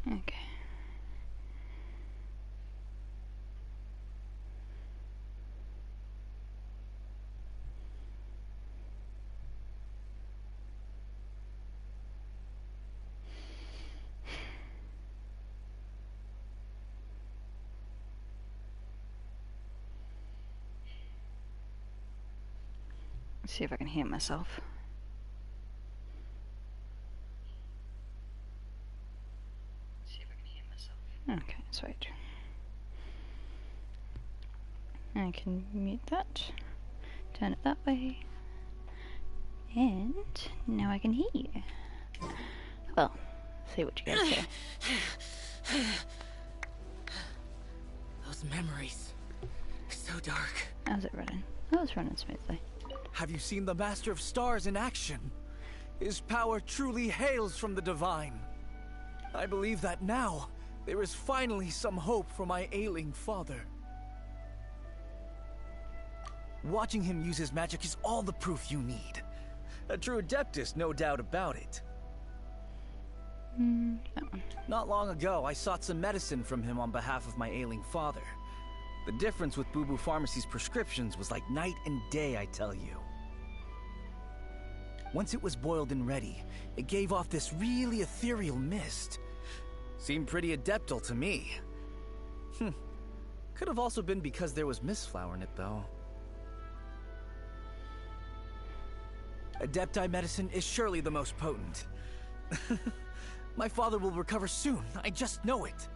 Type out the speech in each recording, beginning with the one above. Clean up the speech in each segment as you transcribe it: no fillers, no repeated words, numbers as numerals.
Okay. Let's see if I can hear myself. Okay, sweet. I can mute that, turn it that way, and now I can hear you. Well, see what you guys say. Those memories, so dark. How's it running? Oh, it's running smoothly. Have you seen the Master of Stars in action? His power truly hails from the divine. I believe that now, there is finally some hope for my ailing father. Watching him use his magic is all the proof you need. A true Adeptus, no doubt about it. That one. Not long ago, I sought some medicine from him on behalf of my ailing father. The difference with Boo Boo Pharmacy's prescriptions was like night and day, I tell you. Once it was boiled and ready, it gave off this really ethereal mist. Seemed pretty adeptal to me. Could have also been because there was mistflower in it, though. Adepti medicine is surely the most potent. My father will recover soon, I just know it.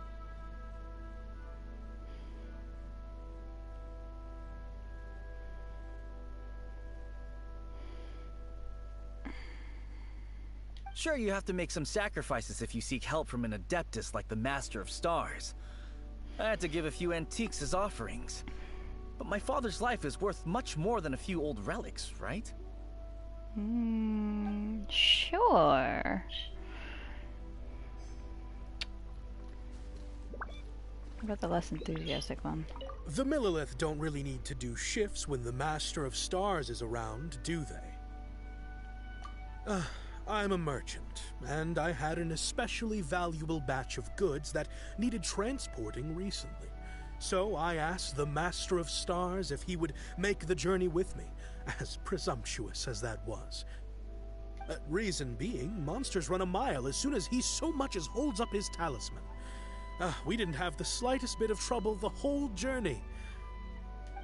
Sure, you have to make some sacrifices if you seek help from an Adeptus like the Master of Stars. I had to give a few antiques as offerings. But my father's life is worth much more than a few old relics, right? Sure. What about the less enthusiastic one? The Millilith don't really need to do shifts when the Master of Stars is around, do they? I'm a merchant, and I had an especially valuable batch of goods that needed transporting recently. So I asked the Master of Stars if he would make the journey with me, as presumptuous as that was. Reason being, monsters run a mile as soon as he so much as holds up his talisman. We didn't have the slightest bit of trouble the whole journey.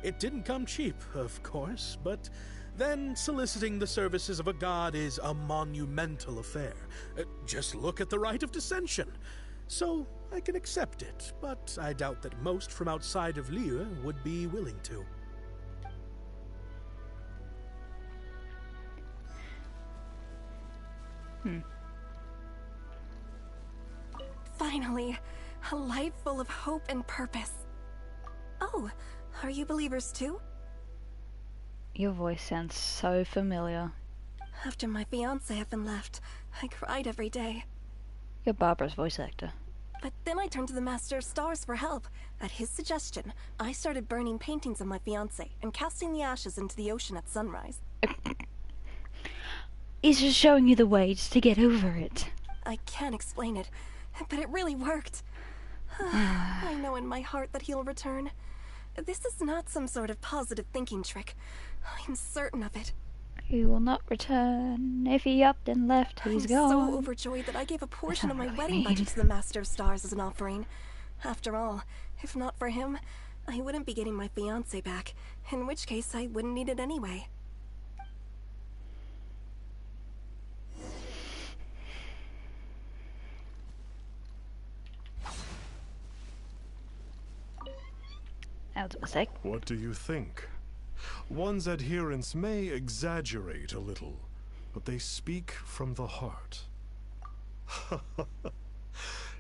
It didn't come cheap, of course, but then soliciting the services of a god is a monumental affair. Just look at the Rite of Dissension. So I can accept it, but I doubt that most from outside of Liyue would be willing to. Finally, a life full of hope and purpose. Oh, are you believers too? Your voice sounds so familiar. After my fiancé had been left, I cried every day. You're Barbara's voice actor. But then I turned to the Master of Stars for help. At his suggestion, I started burning paintings of my fiancé and casting the ashes into the ocean at sunrise. He's just showing you the ways to get over it. I can't explain it, but it really worked. I know in my heart that he'll return. This is not some sort of positive thinking trick. I'm certain of it. He will not return. If he upped and left, he's gone. I'm so overjoyed that I gave a portion of my wedding budget to the Master of Stars as an offering. After all, if not for him, I wouldn't be getting my fiancé back, in which case I wouldn't need it anyway. Out of a sec. What do you think? One's adherents may exaggerate a little, but they speak from the heart.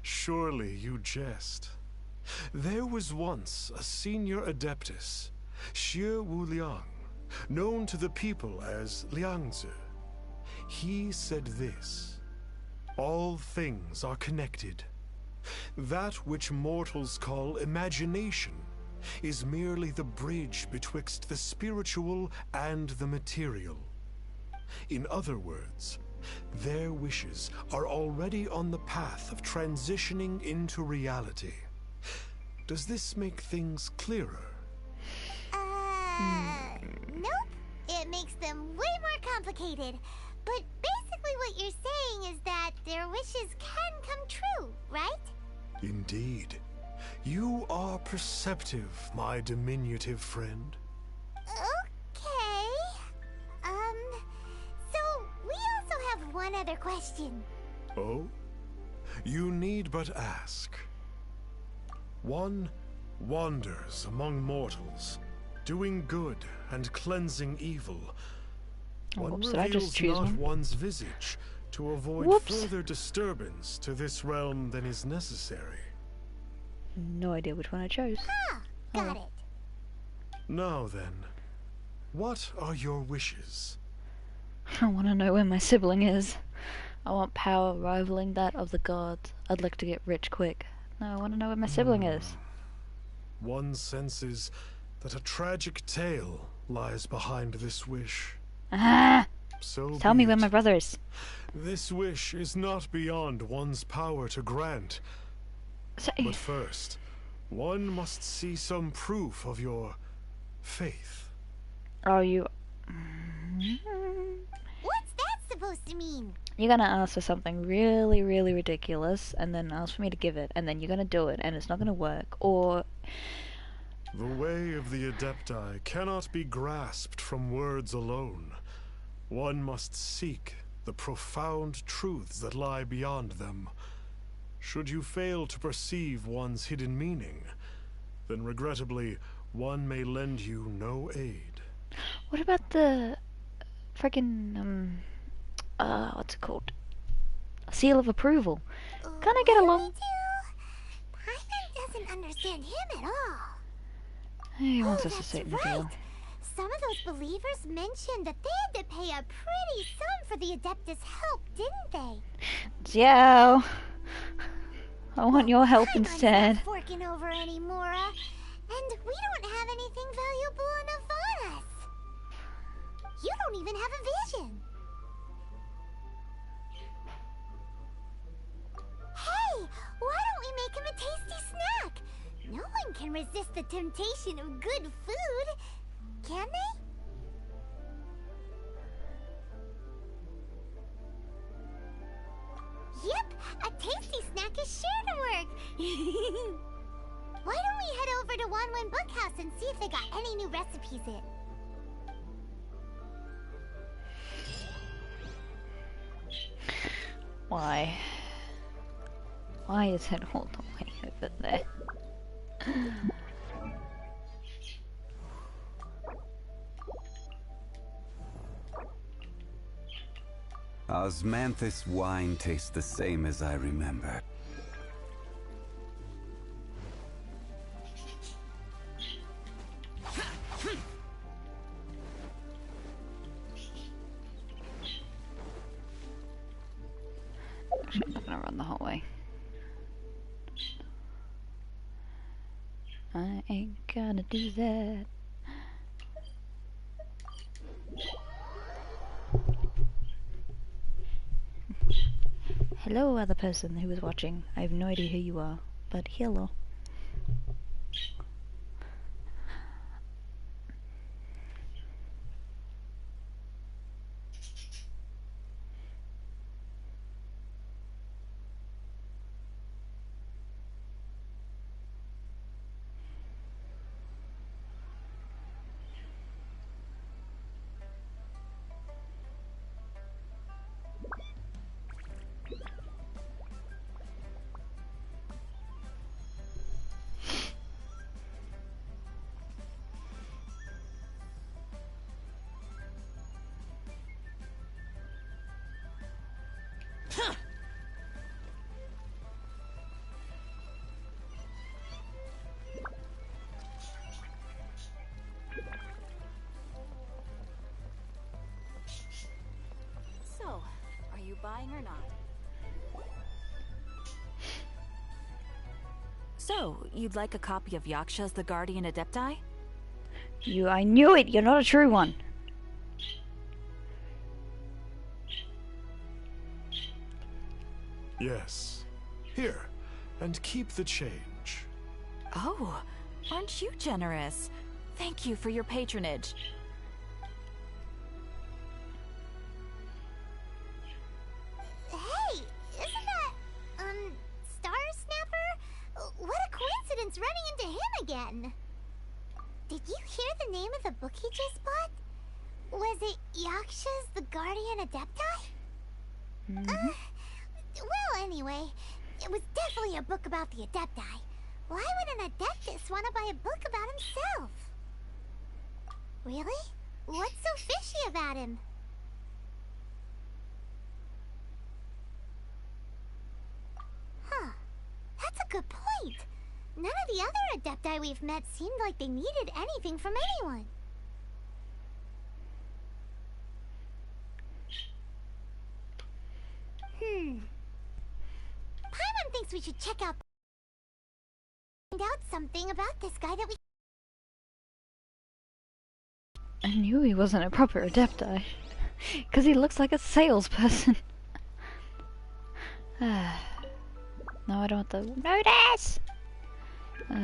Surely you jest. There was once a senior adeptus, Xie Wuliang, known to the people as Liangzi. He said this: all things are connected. That which mortals call imagination is merely the bridge betwixt the spiritual and the material. In other words, Their wishes are already on the path of transitioning into reality. Does this make things clearer? Nope. It makes them way more complicated. But basically what you're saying is that their wishes can come true, right? Indeed. You are perceptive, my diminutive friend. Okay. So we also have one other question. Oh? You need but ask. One wanders among mortals, doing good and cleansing evil. One Whoops, did I just reveals choose not one? one's visage to avoid Whoops. further disturbance to this realm than is necessary. No idea which one I chose. Ah, got it. Now then, what are your wishes? I want to know where my sibling is. I want power rivaling that of the gods. I'd like to get rich quick. No, I want to know where my sibling is. One senses that a tragic tale lies behind this wish. Ah! So Tell be me where it. my brother is. This wish is not beyond one's power to grant. So, But first, one must see some proof of your faith. are you... What's that supposed to mean? You're gonna ask for something really, really ridiculous, and then ask for me to give it, and then you're gonna do it, and it's not gonna work, or... The way of the Adepti cannot be grasped from words alone. One must seek the profound truths that lie beyond them. Should you fail to perceive one's hidden meaning, then regrettably, one may lend you no aid. What about the... friggin', what's it called? A seal of approval. Can I get along? Paimon doesn't understand him at all. He wants us to That's sit in the right. deal. Some of those believers mentioned that they had to pay a pretty sum for the Adeptus' help, didn't they? Xiao! I want your help Paimon's instead. not forking over anymore, and we don't have anything valuable enough on us. You don't even have a vision. Hey, why don't we make him a tasty snack? No one can resist the temptation of good food, can they? Yep, a tasty snack is sure to work. Why don't we head over to Wanwen Bookhouse and see if they got any new recipes in? Why? Why is it all the way over there? Osmanthus wine tastes the same as I remember. Actually, I'm not gonna run the whole way. I ain't gonna do that. Hello, other person who is watching. I have no idea who you are, but hello. So, are you buying or not? So, you'd like a copy of Yaksha's The Guardian Adepti? I knew it! You're not a true one! Yes. Here, and keep the change. Oh, aren't you generous? Thank you for your patronage. Hey, isn't that, Star Snapper? What a coincidence running into him again. Did you hear the name of the book he just bought? Was it Yaksha's The Guardian Adepti? Well, anyway, it was definitely a book about the Adepti. Why would an Adeptus want to buy a book about himself? Really? What's so fishy about him? Huh. That's a good point. None of the other Adepti we've met seemed like they needed anything from anyone. Paimon thinks we should check out... find out something about this guy that we... I knew he wasn't a proper Adepti. Because he looks like a salesperson. No, I don't want the notice! Hey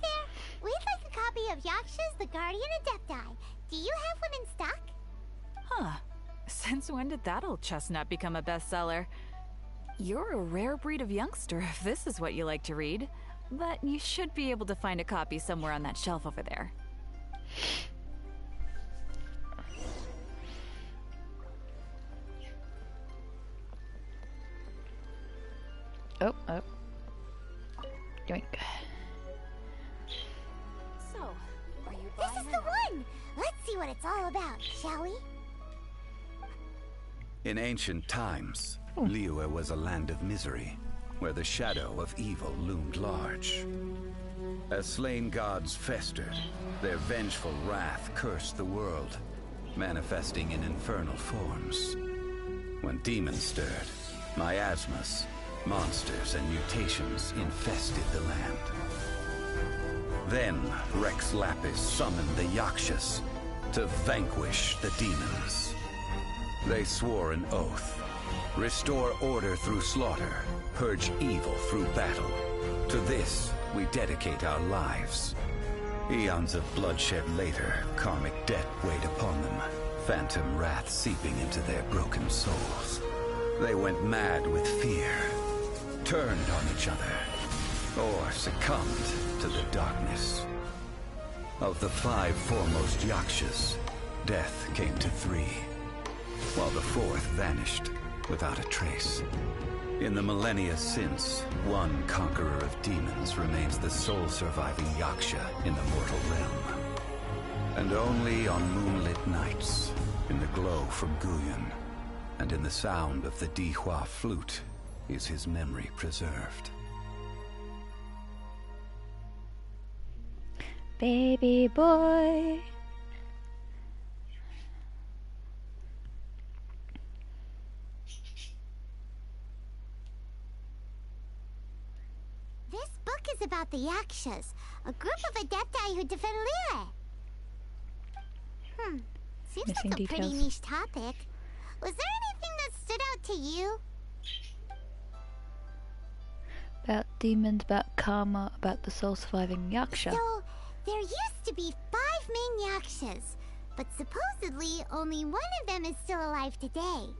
there! We'd like a copy of Yaksha's The Guardian Adepti. Do you have one in stock? Huh. Since when did that old chestnut become a bestseller? You're a rare breed of youngster if this is what you like to read. But you should be able to find a copy somewhere on that shelf over there. Oh. Yoink. So, are you This buying is the one! Let's see what it's all about, shall we? In ancient times, Liyue was a land of misery, where the shadow of evil loomed large. As slain gods festered, their vengeful wrath cursed the world, manifesting in infernal forms. When demons stirred, miasmas, monsters, and mutations infested the land. Then Rex Lapis summoned the Yakshas to vanquish the demons. They swore an oath: restore order through slaughter, purge evil through battle. To this, we dedicate our lives. Eons of bloodshed later, karmic debt weighed upon them, phantom wrath seeping into their broken souls. They went mad with fear, turned on each other, or succumbed to the darkness. Of the 5 foremost Yakshas, death came to 3, while the 4th vanished without a trace. In the millennia since, one conqueror of demons remains the sole surviving Yaksha in the mortal realm. And only on moonlit nights, in the glow from Guyon, and in the sound of the Dihua flute, is his memory preserved. Baby boy. This book is about the Yakshas, a group of Adepti who defend Liyue. Seems Missing like a pretty details. niche topic. Was there anything that stood out to you? About demons, about karma, about the soul surviving Yaksha. So, there used to be 5 main Yakshas, but supposedly only one of them is still alive today.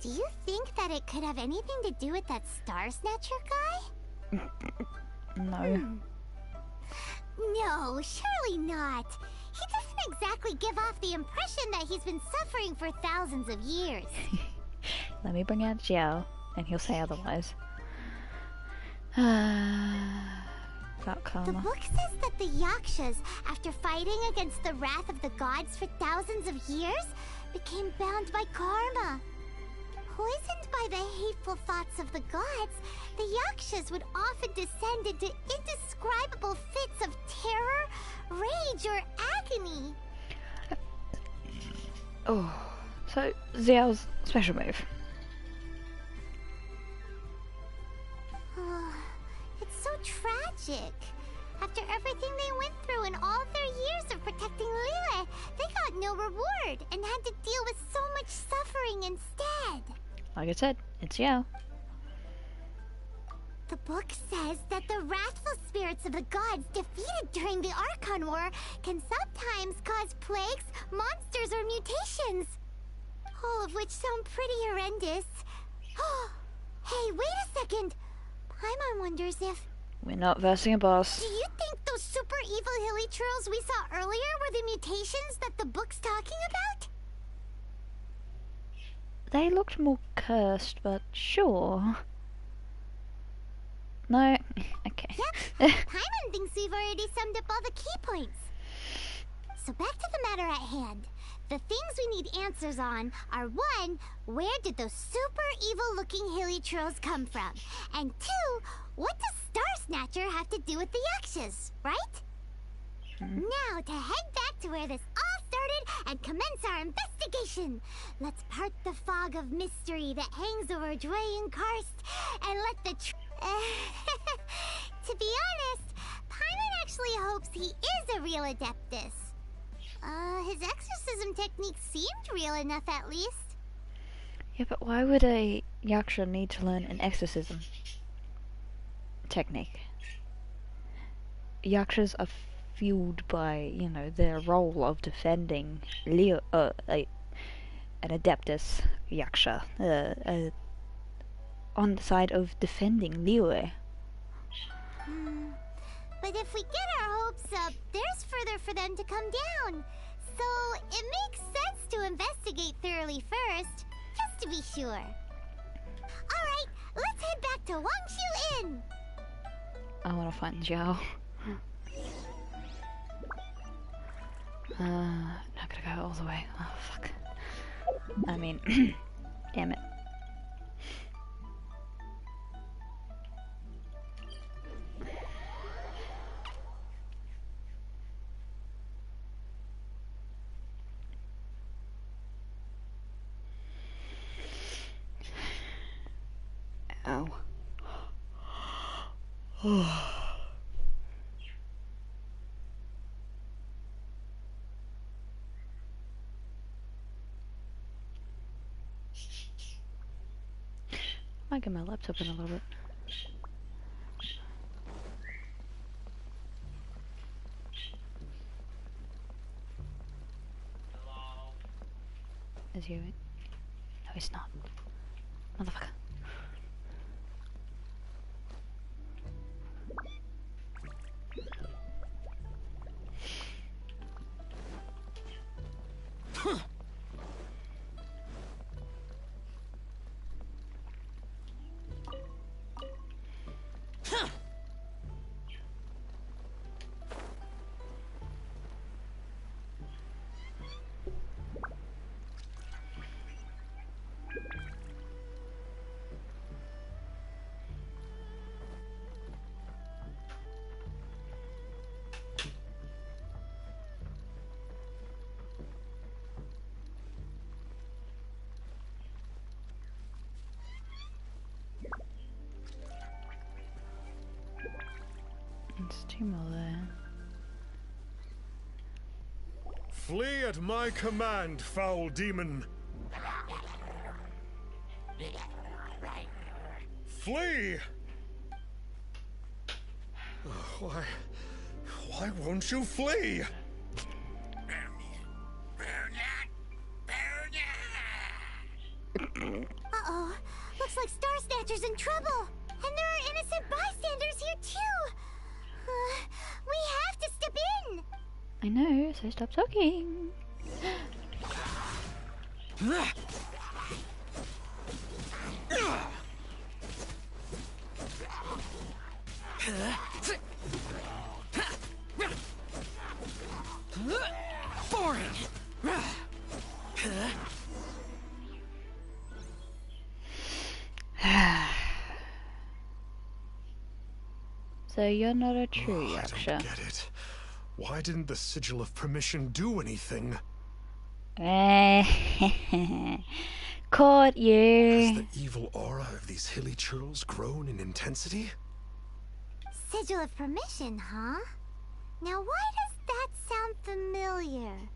Do you think that it could have anything to do with that Star Snatcher guy? No. No, surely not. He doesn't exactly give off the impression that he's been suffering for thousands of years. Let me bring out Xiao, and he'll say otherwise. About The karma. book says that the Yakshas, after fighting against the wrath of the gods for thousands of years, became bound by karma. Poisoned by the hateful thoughts of the gods, the Yakshas would often descend into indescribable fits of terror, rage, or agony. Oh, so Xiao's special move. It's so tragic. After everything they went through in all their years of protecting Liyue, they got no reward and had to deal with so much suffering instead. Like I said, it's Xiao. The book says that the wrathful spirits of the gods defeated during the Archon War can sometimes cause plagues, monsters, or mutations. All of which sound pretty horrendous. Hey, wait a second! Paimon wonders if... We're not versing a boss. Do you think those super evil hilly churls we saw earlier were the mutations that the book's talking about? They looked more cursed, but sure. No? Okay. Yep, Paimon thinks we've already summed up all the key points. So back to the matter at hand. The things we need answers on are 1, where did those super evil-looking hilly trolls come from? And 2, what does Star Snatcher have to do with the Yakshas, right? Now to head back to where this all started and commence our investigation. Let's part the fog of mystery that hangs over Dway and Karst and let the to be honest, Paimon actually hopes he is a real Adeptus. His exorcism technique seemed real enough at least. Yeah, but why would a Yaksha need to learn an exorcism technique? Yakshas are fueled by, you know, their role of defending an Adeptus Yaksha, on the side of defending Liyue. But if we get our hopes up, there's further for them to come down. So it makes sense to investigate thoroughly first, just to be sure. Alright, let's head back to Wangshu Inn! I want to find Xiao. Not gonna go all the way. Oh, fuck. I mean, damn it. Ow. Might get my laptop in a little bit. Hello? Is he in? No, he's not. Motherfucker. It's two more there. Flee at my command, foul demon. Flee! Why won't you flee? Uh-oh. Looks like Star Snatcher's in trouble. And there are innocent bystanders here too. We have to step in. I know, so stop talking. Boring. So you're not a true I Yaksha. don't get it. Why didn't the Sigil of Permission do anything? Caught Has you. the evil aura of these hilly churls grown in intensity? Sigil of permission, huh? Now why does that sound familiar?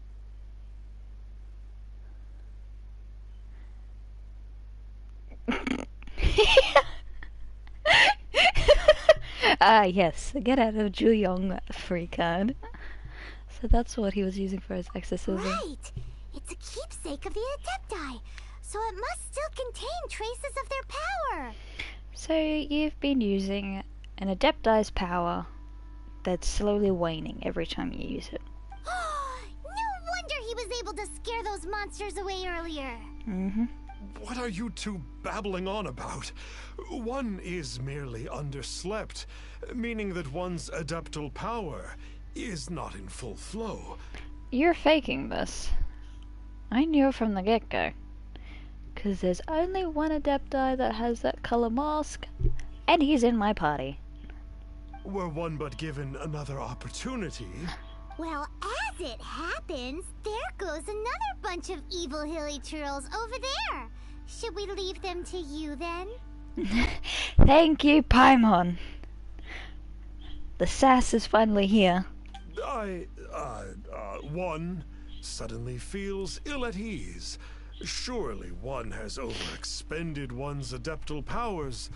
Ah, yes. Get out of Juyong, free card. So that's what he was using for his exorcism. Right! It's a keepsake of the Adepti, so it must still contain traces of their power. So you've been using an Adepti's power that's slowly waning every time you use it. No wonder he was able to scare those monsters away earlier. Mm-hmm. What are you two babbling on about? One is merely underslept, meaning that one's adeptal power is not in full flow. You're faking this. I knew from the get-go. Because there's only one Adepti that has that color mask, and he's in my party. Were one but given another opportunity... Well, as it happens, there goes another bunch of evil hilly churls over there. Should we leave them to you then? Thank you, Paimon. The sass is finally here. One suddenly feels ill at ease. Surely one has overexpended one's adeptal powers.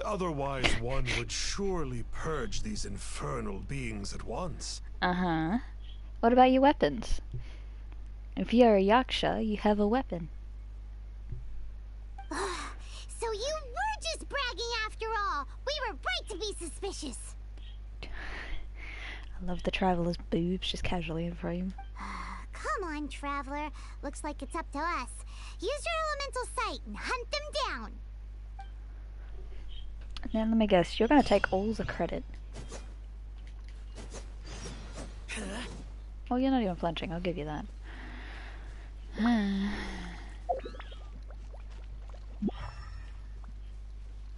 Otherwise, one would surely purge these infernal beings at once. Uh-huh. What about your weapons? If you're a Yaksha, you have a weapon. So you were just bragging after all. We were right to be suspicious. I love the Traveler's boobs just casually in frame. Come on, Traveler. Looks like it's up to us. Use your elemental sight and hunt them down. Now let me guess, you're gonna take all the credit. Oh, you're not even flinching, I'll give you that.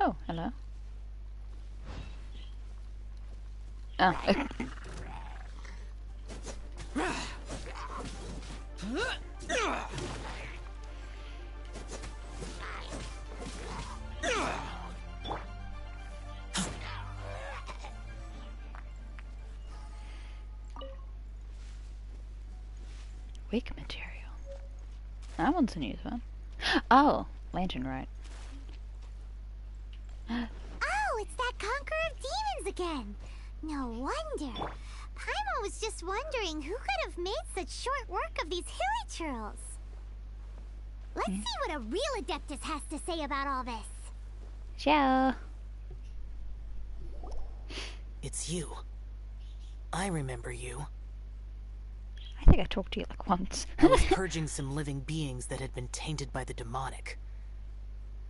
Oh, hello. Oh. Wake material. That one's a new one. Oh, lantern, right. Oh, it's that Conqueror of Demons again. No wonder. Paimon was just wondering who could have made such short work of these hilly churls. Let's see what a real Adeptus has to say about all this. Xiao. It's you. I remember you. I think I talked to you like once. I was purging some living beings that had been tainted by the demonic.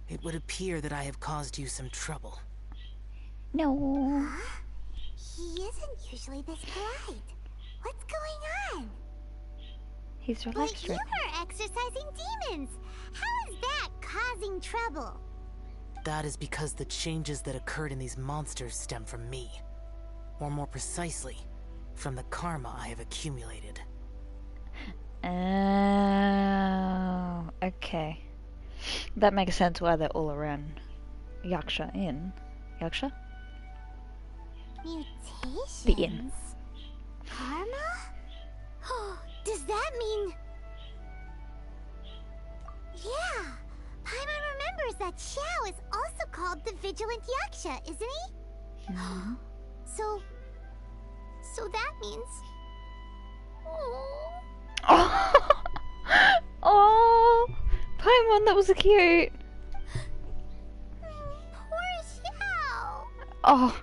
It would appear that I have caused you some trouble. No. Huh? He isn't usually this polite. What's going on? He's But relaxed you right were exercising demons. How is that causing trouble? That is because the changes that occurred in these monsters stem from me. Or more precisely, from the karma I have accumulated. Oh, okay. That makes sense why they're all around Yaksha Inn. Yaksha? Mutations? The inn. Karma? Does that mean... Yeah, Paimon remembers that Xiao is also called the Vigilant Yaksha, isn't he? Mm-hmm. So that means... Oh, oh, Paimon, that was cute. Poor Xiao. Oh,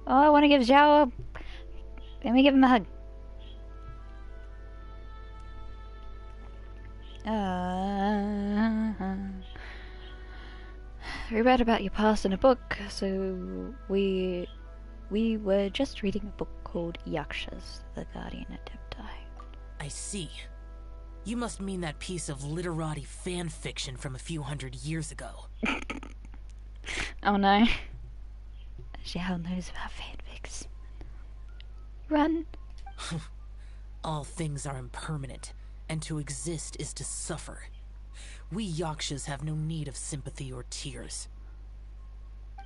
oh, I want to give Xiao a... Let me give him a hug. We read about your past in a book, so we were just reading a book called Yakshas, the Guardian Adepti. I see. You must mean that piece of literati fan fiction from a few hundred years ago. Oh no. Xiao knows about fanfics. Run. All things are impermanent, and to exist is to suffer. We Yakshas have no need of sympathy or tears.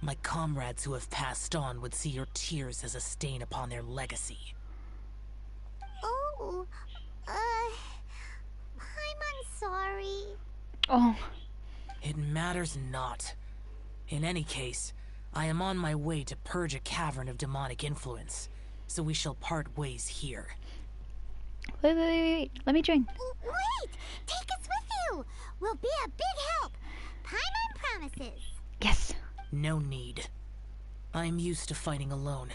My comrades who have passed on would see your tears as a stain upon their legacy. Oh, I'm sorry. Oh. It matters not. In any case, I am on my way to purge a cavern of demonic influence, so we shall part ways here. Wait. Let me join. Wait! Take us with you! We'll be a big help! Paimon promises! Yes. No need. I am used to fighting alone.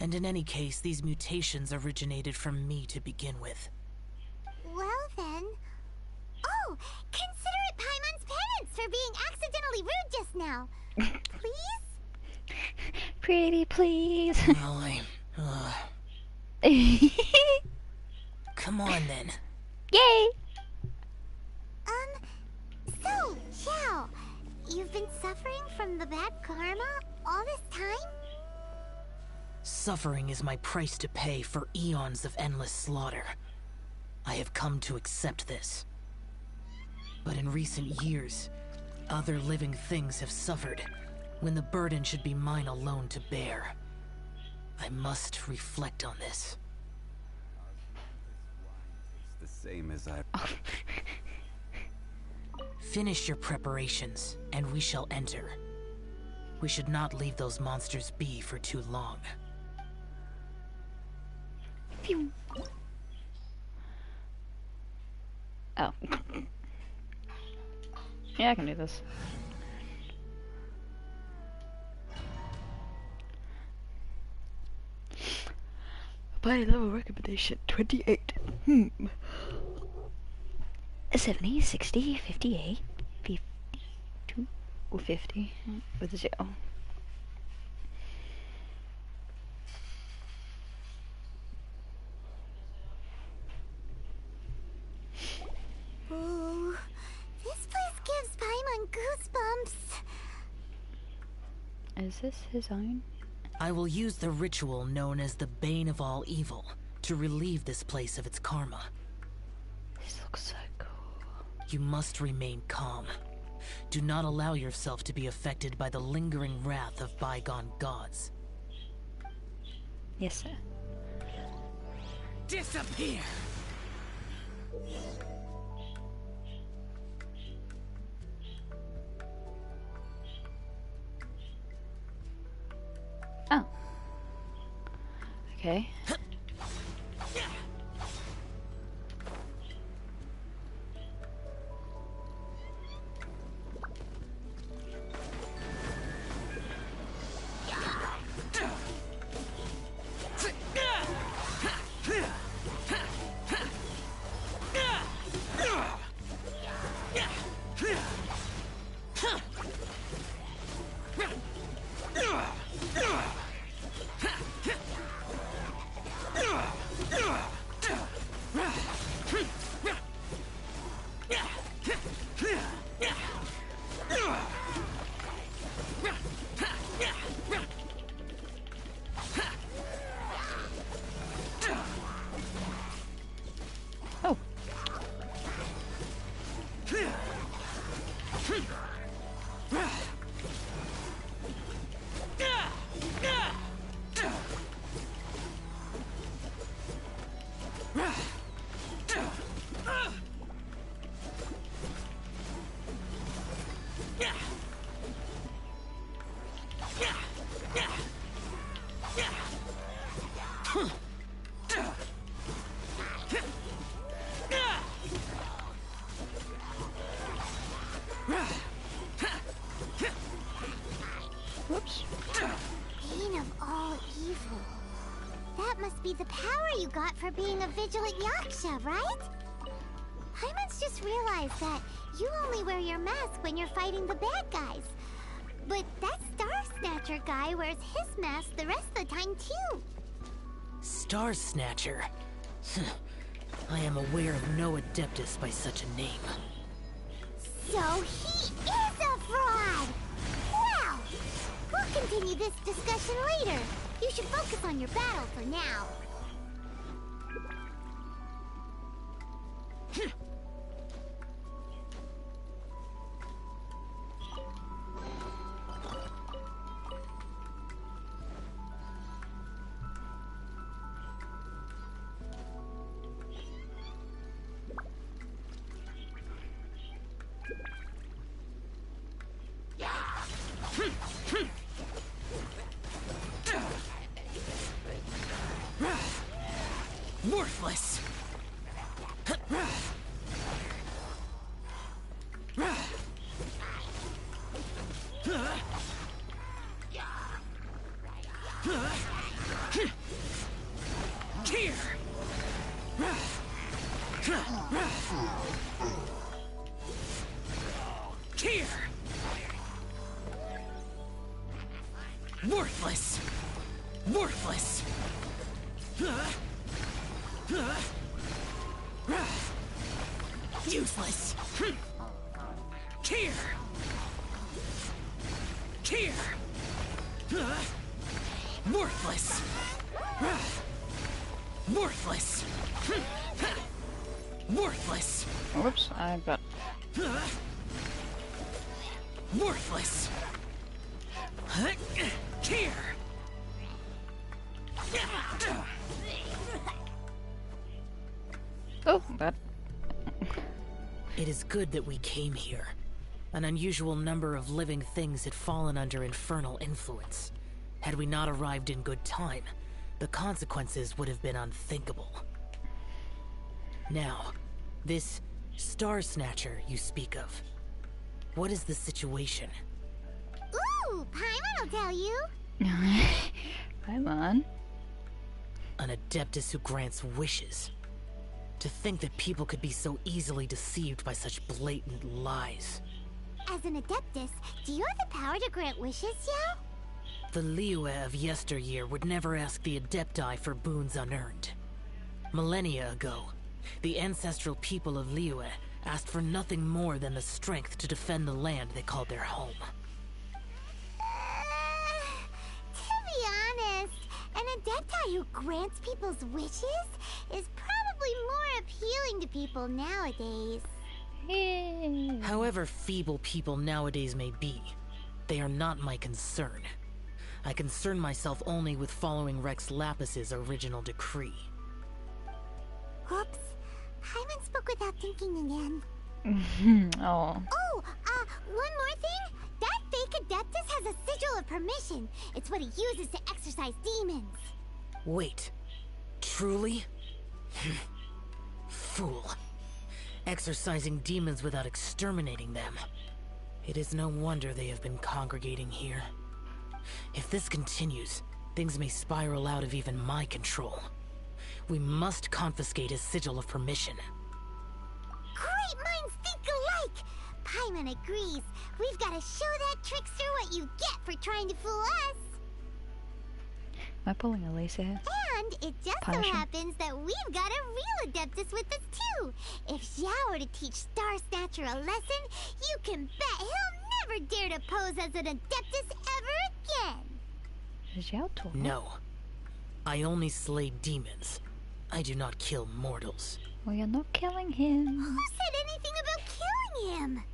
And in any case, these mutations originated from me to begin with. Well then... Oh! Consider it Paimon's penance for being accidentally rude just now! Please? Pretty please. Well, come on then. Yay! So, Xiao, you've been suffering from the bad karma all this time? Suffering is my price to pay for eons of endless slaughter. I have come to accept this. But in recent years, other living things have suffered, when the burden should be mine alone to bear. I must reflect on this. It's the same as I... Finish your preparations, and we shall enter. We should not leave those monsters be for too long. Phew. Oh. Yeah, I can do this. Party level recommendation 28. 70, 60, 58, 52, or 50 with a 0. Ooh, this place gives Paimon goosebumps. Is this his own? I will use the ritual known as the Bane of All Evil to relieve this place of its karma. This looks so cool. You must remain calm. Do not allow yourself to be affected by the lingering wrath of bygone gods. Yes, sir. Disappear! Oh. Okay. Oh. Whoops. Bane of all evil. That must be the power you got for being a vigilant yaksha, right? Paimon's just realized that you only wear your mask when you're fighting the bad guys. But that Star Snatcher guy wears his mask the rest of the time, too. Star Snatcher? I am aware of no Adeptus by such a name. So he is a fraud! Well, we'll continue this discussion later. You should focus on your battle for now. Worthless! Here! Here! Worthless! Worthless! Useless! Here! Here! Worthless! Worthless! Worthless! Whoops, I got... Worthless! Here! Oh, that... It is good that we came here. An unusual number of living things had fallen under infernal influence. Had we not arrived in good time, the consequences would have been unthinkable. Now, this Star Snatcher you speak of, what is the situation? Ooh, Paimon will tell you. Paimon? An Adeptus who grants wishes. To think that people could be so easily deceived by such blatant lies. As an Adeptus, do you have the power to grant wishes, Xiao? The Liyue of yesteryear would never ask the Adepti for boons unearned. Millennia ago, the ancestral people of Liyue asked for nothing more than the strength to defend the land they called their home. To be honest, an Adepti who grants people's wishes is probably more appealing to people nowadays. However feeble people nowadays may be, they are not my concern. I concern myself only with following Rex Lapis's original decree. Whoops. Paimon spoke without thinking again. Oh. Oh, one more thing. That fake Adeptus has a sigil of permission. It's what he uses to exorcise demons. Wait. Truly? Fool. Exorcising demons without exterminating them. It is no wonder they have been congregating here. If this continues, things may spiral out of even my control. We must confiscate his sigil of permission. Great minds think alike! Paimon agrees. We've got to show that trickster what you get for trying to fool us. Am I pulling a lace here? And it just so happens that we've got a real Adeptus with us too. If Xiao were to teach Star Snatcher a lesson, you can bet he'll never dare to pose as an Adeptus ever again. Is Xiao tall? No. I only slay demons. I do not kill mortals. Well, you're not killing him. Who said anything about killing him?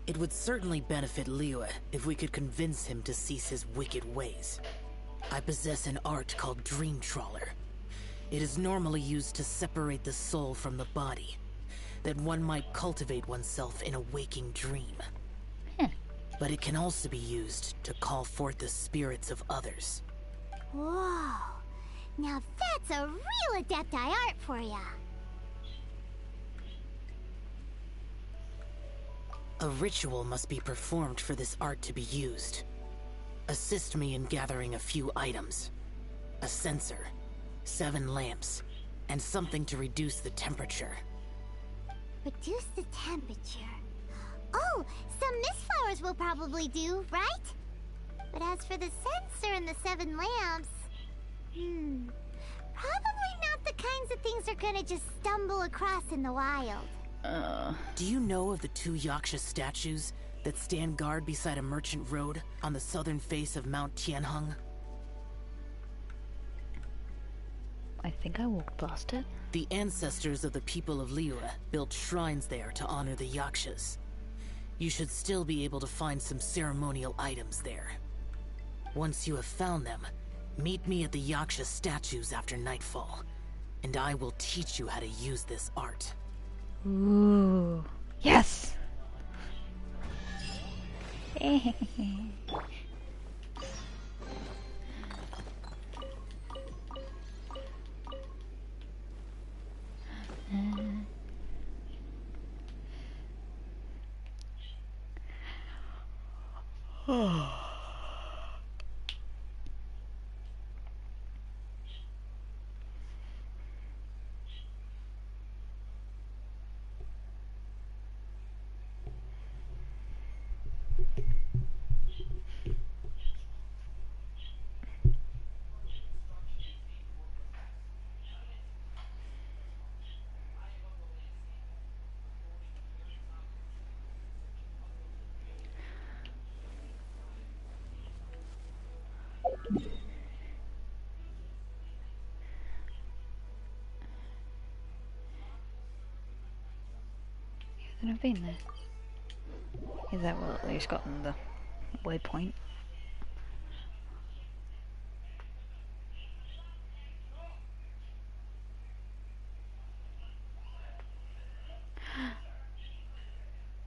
It would certainly benefit Liyue if we could convince him to cease his wicked ways. I possess an art called Dream Trawler. It is normally used to separate the soul from the body, that one might cultivate oneself in a waking dream. But it can also be used to call forth the spirits of others. Whoa. Now that's a real Adepti art for ya. A ritual must be performed for this art to be used. Assist me in gathering a few items. A censer, 7 lamps, and something to reduce the temperature. Reduce the temperature. Oh, some mist flowers will probably do, right? But as for the censer and the 7 lamps... probably not the kinds of things they're gonna just stumble across in the wild. Do you know of the 2 Yaksha statues that stand guard beside a merchant road on the southern face of Mount Tianheng? I think I walked past it. The ancestors of the people of Liyue built shrines there to honor the Yakshas. You should still be able to find some ceremonial items there. Once you have found them, meet me at the Yaksha statues after nightfall, and I will teach you how to use this art. Ooh. Yes! I've been there. Is that well at least gotten the waypoint?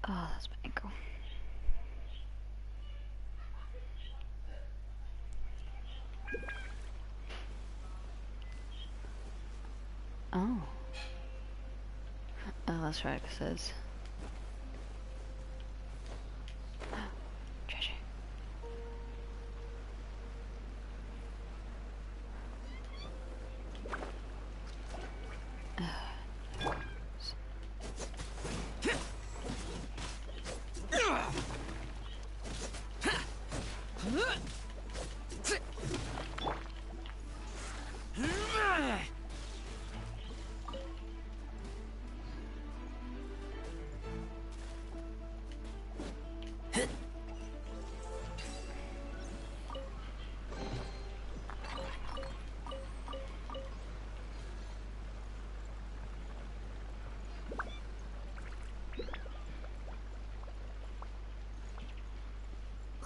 Oh, that's my ankle. Oh. Oh, that's right, it says. Treasure.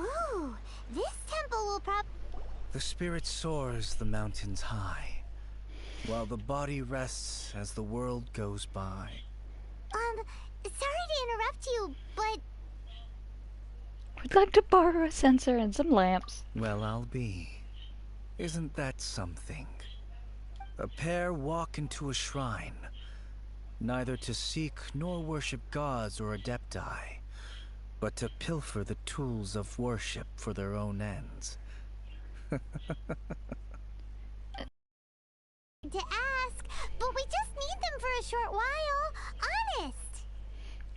Ooh, this temple will The spirit soars the mountains high, while the body rests as the world goes by. Sorry to interrupt you, but Would like to borrow a sensor and some lamps. Well, I'll be. Isn't that something? A pair walk into a shrine, neither to seek nor worship gods or adepti, but to pilfer the tools of worship for their own ends. to ask, but we just need them for a short while. Honest.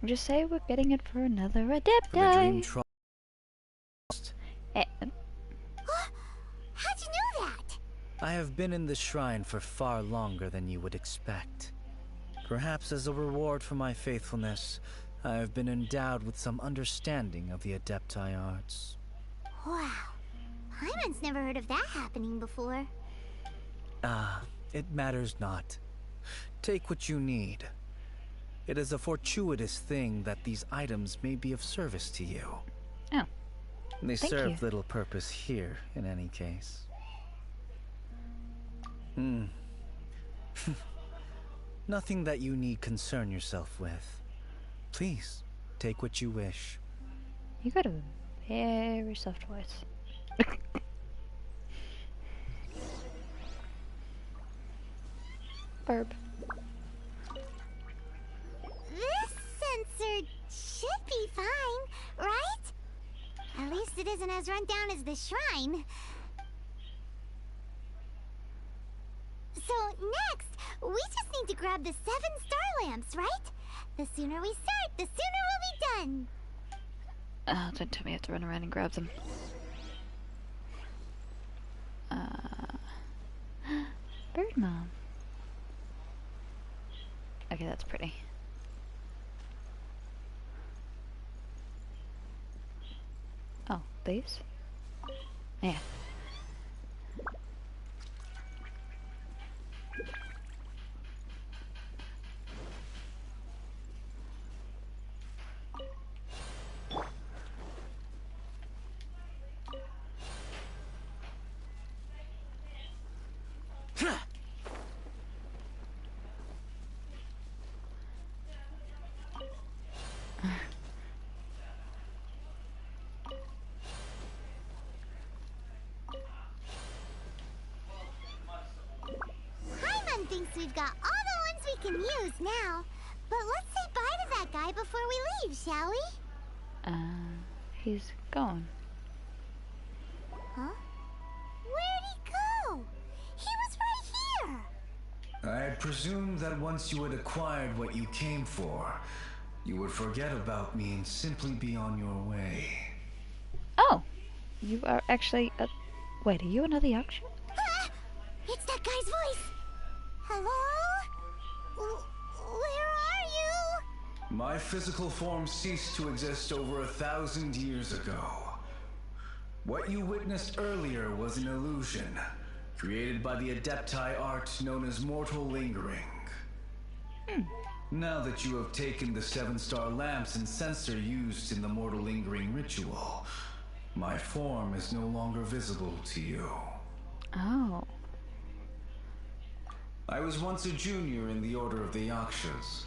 Just say we're getting it for another For the dream adepti. trust. How'd you know that? I have been in the shrine for far longer than you would expect. Perhaps as a reward for my faithfulness, I have been endowed with some understanding of the adepti arts. Wow. Hyman's never heard of that happening before. It matters not. Take what you need. It is a fortuitous thing that these items may be of service to you. Oh. They Thank serve you. little purpose here, in any case. Nothing that you need concern yourself with. Please, take what you wish. You got a very soft voice. Burp. This sensor should be fine, right? At least it isn't as run down as the shrine. So next, we just need to grab the 7 star lamps, right? The sooner we start, the sooner we'll be done. Don't tell me I have to run around and grab them. Bird Mom. Okay, that's pretty. Oh, these? Yeah. we've got all the ones we can use now. But let's say bye to that guy before we leave, shall we? He's gone. Huh? Where'd he go? He was right here! I had presumed that once you had acquired what you came for, you would forget about me and simply be on your way. Oh! You are actually a... Wait, are you another Yaksha? Ah! It's that guy's voice! Hello? Where are you? My physical form ceased to exist over 1,000 years ago. What you witnessed earlier was an illusion, created by the Adepti art known as mortal lingering. Now that you have taken the 7-star lamps and censer used in the mortal lingering ritual, my form is no longer visible to you. Oh. I was once a junior in the Order of the Yakshas,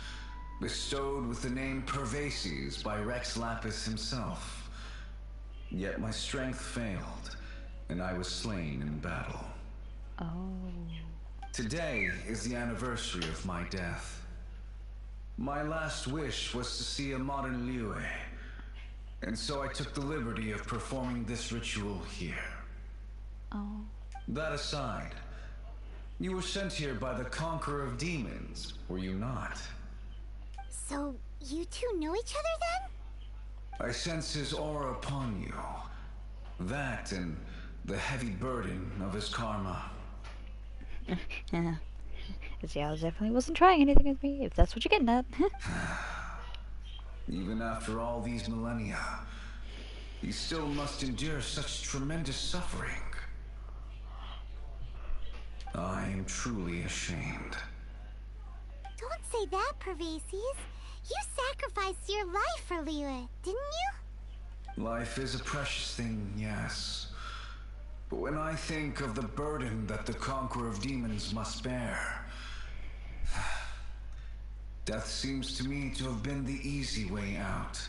bestowed with the name Perplexing by Rex Lapis himself. Yet my strength failed, and I was slain in battle. Oh. Today is the anniversary of my death. My last wish was to see a modern Liyue, and so I took the liberty of performing this ritual here. Oh. That aside, you were sent here by the Conqueror of Demons, were you not? So, you two know each other then? I sense his aura upon you. That and the heavy burden of his karma. Yeah. Xiao definitely wasn't trying anything with me, if that's what you're getting at. Even after all these millennia, he still must endure such tremendous suffering. I am truly ashamed. Don't say that, Perplexing. You sacrificed your life for Liyue, didn't you? Life is a precious thing, yes. But when I think of the burden that the Conqueror of Demons must bear, death seems to me to have been the easy way out.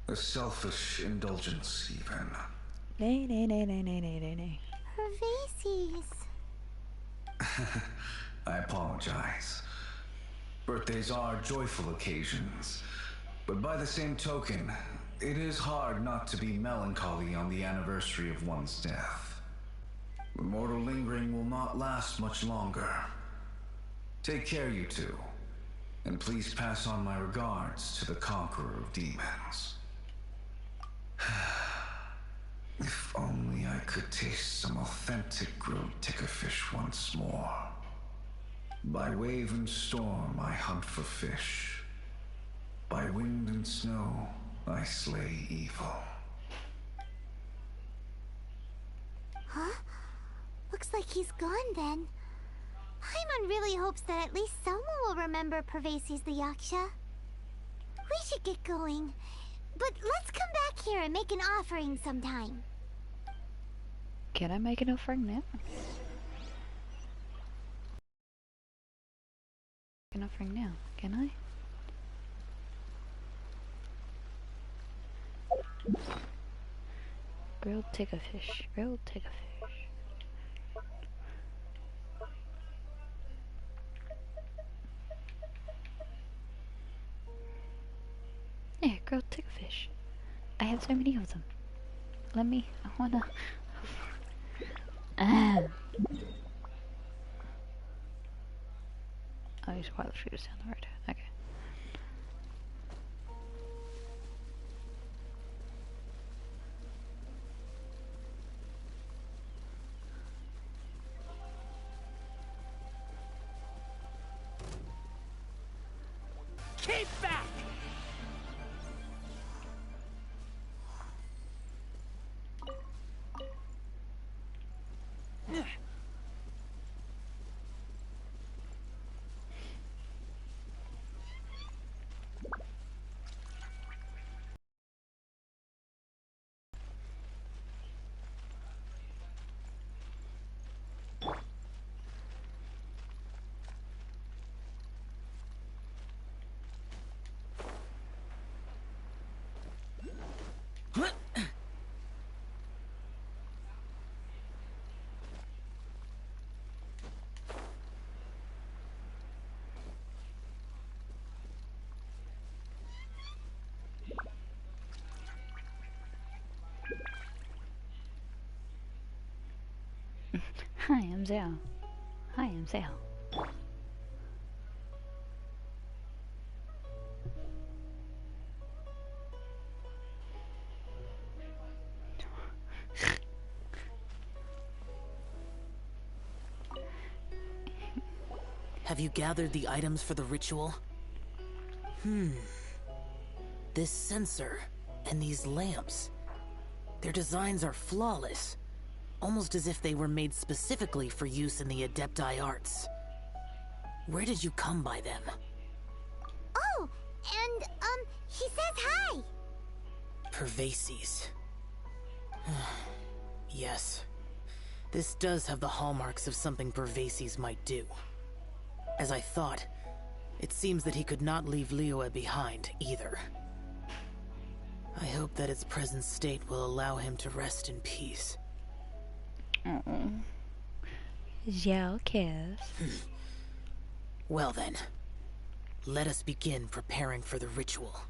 A selfish indulgence, even. Perplexing. I apologize. Birthdays are joyful occasions, but by the same token, it is hard not to be melancholy on the anniversary of one's death. The mortal lingering will not last much longer. Take care, you two, and please pass on my regards to the Conqueror of Demons. If only I could taste some authentic grilled tickerfish once more. By wave and storm I hunt for fish. By wind and snow I slay evil. Huh? Looks like he's gone then. Paimon really hopes that at least someone will remember Perplexing the Yaksha. We should get going. But let's come back here and make an offering sometime. Can I make an offering now? An offering now, can I? Grilled tickerfish, grilled tickerfish. Yeah, grilled tickerfish. I have so many of them. Let me, I wanna... Oh, these wild fruit is down the road. Okay. Keep back! Hi, I'm Xiao. Hi, I'm Xiao. Have you gathered the items for the ritual? This sensor and these lamps. Their designs are flawless. Almost as if they were made specifically for use in the Adepti arts. Where did you come by them? Oh, and, he says hi! Pervases. Yes. This does have the hallmarks of something Pervases might do. As I thought, it seems that he could not leave Liyue behind, either. I hope that its present state will allow him to rest in peace. Oh. Xiao cares. Well then, let us begin preparing for the ritual.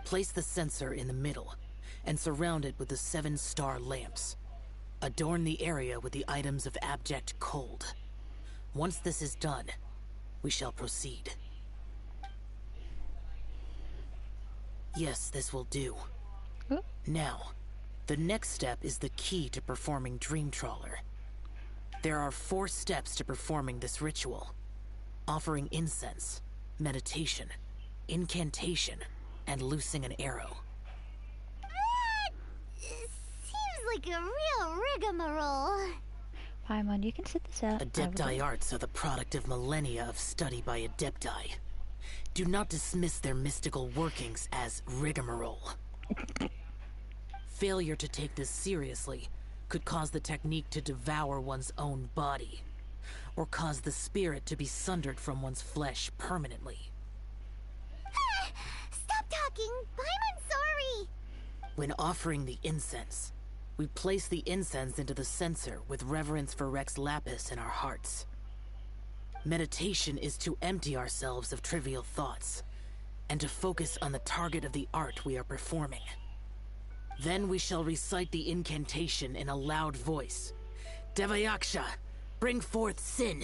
Place the censer in the middle, and surround it with the 7-star lamps. Adorn the area with the items of abject cold. Once this is done, we shall proceed. Yes, this will do. Oh. Now, the next step is the key to performing Dream Trawler. There are 4 steps to performing this ritual. Offering incense, meditation, incantation, and loosing an arrow. Seems like a real rigmarole. Paimon, you can sit this out. Adepti arts are the product of millennia of study by Adepti. Do not dismiss their mystical workings as rigmarole. Failure to take this seriously could cause the technique to devour one's own body, or cause the spirit to be sundered from one's flesh permanently. Stop talking! I'm sorry! When offering the incense, we place the incense into the censer with reverence for Rex Lapis in our hearts. Meditation is to empty ourselves of trivial thoughts, and to focus on the target of the art we are performing. Then we shall recite the incantation in a loud voice. Devayaksha, bring forth sin!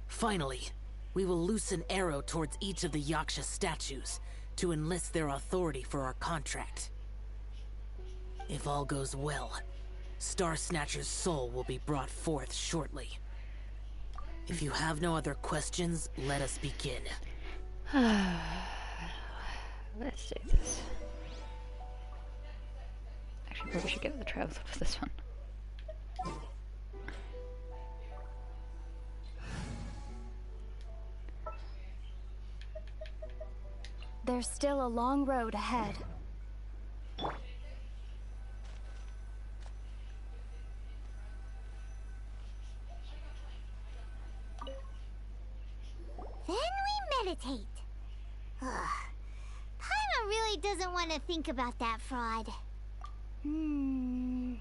Finally, we will loose an arrow towards each of the Yaksha statues to enlist their authority for our contract. If all goes well, Star Snatcher's soul will be brought forth shortly. If you have no other questions, let us begin. Let's do this. Actually, probably should get the trails up for this one. There's still a long road ahead. Then we meditate. Ugh. Paimon really doesn't want to think about that fraud. Bring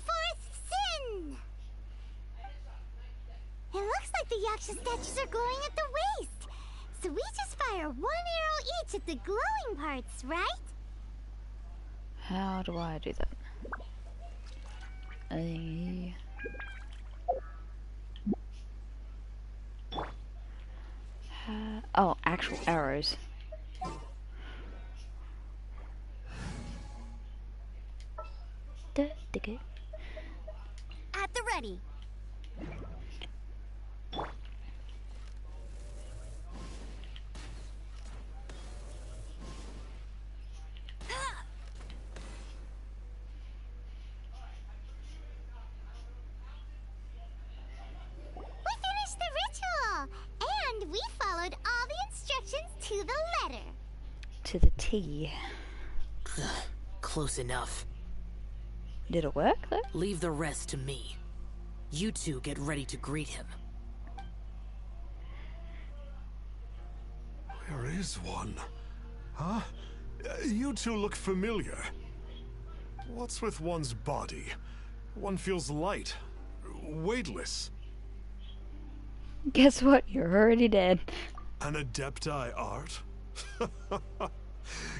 forth sin! It looks like the Yaksha statues are glowing at the waist. So we just fire 1 arrow each at the glowing parts, right? How do I do that? Oh, actual arrows. At the ready. And we followed all the instructions to the letter. To the T. Close enough. Did it work, though? Leave the rest to me. You two get ready to greet him. There is one. Huh? You two look familiar. What's with one's body? One feels light, weightless. Guess what? You're already dead. An Adepti art?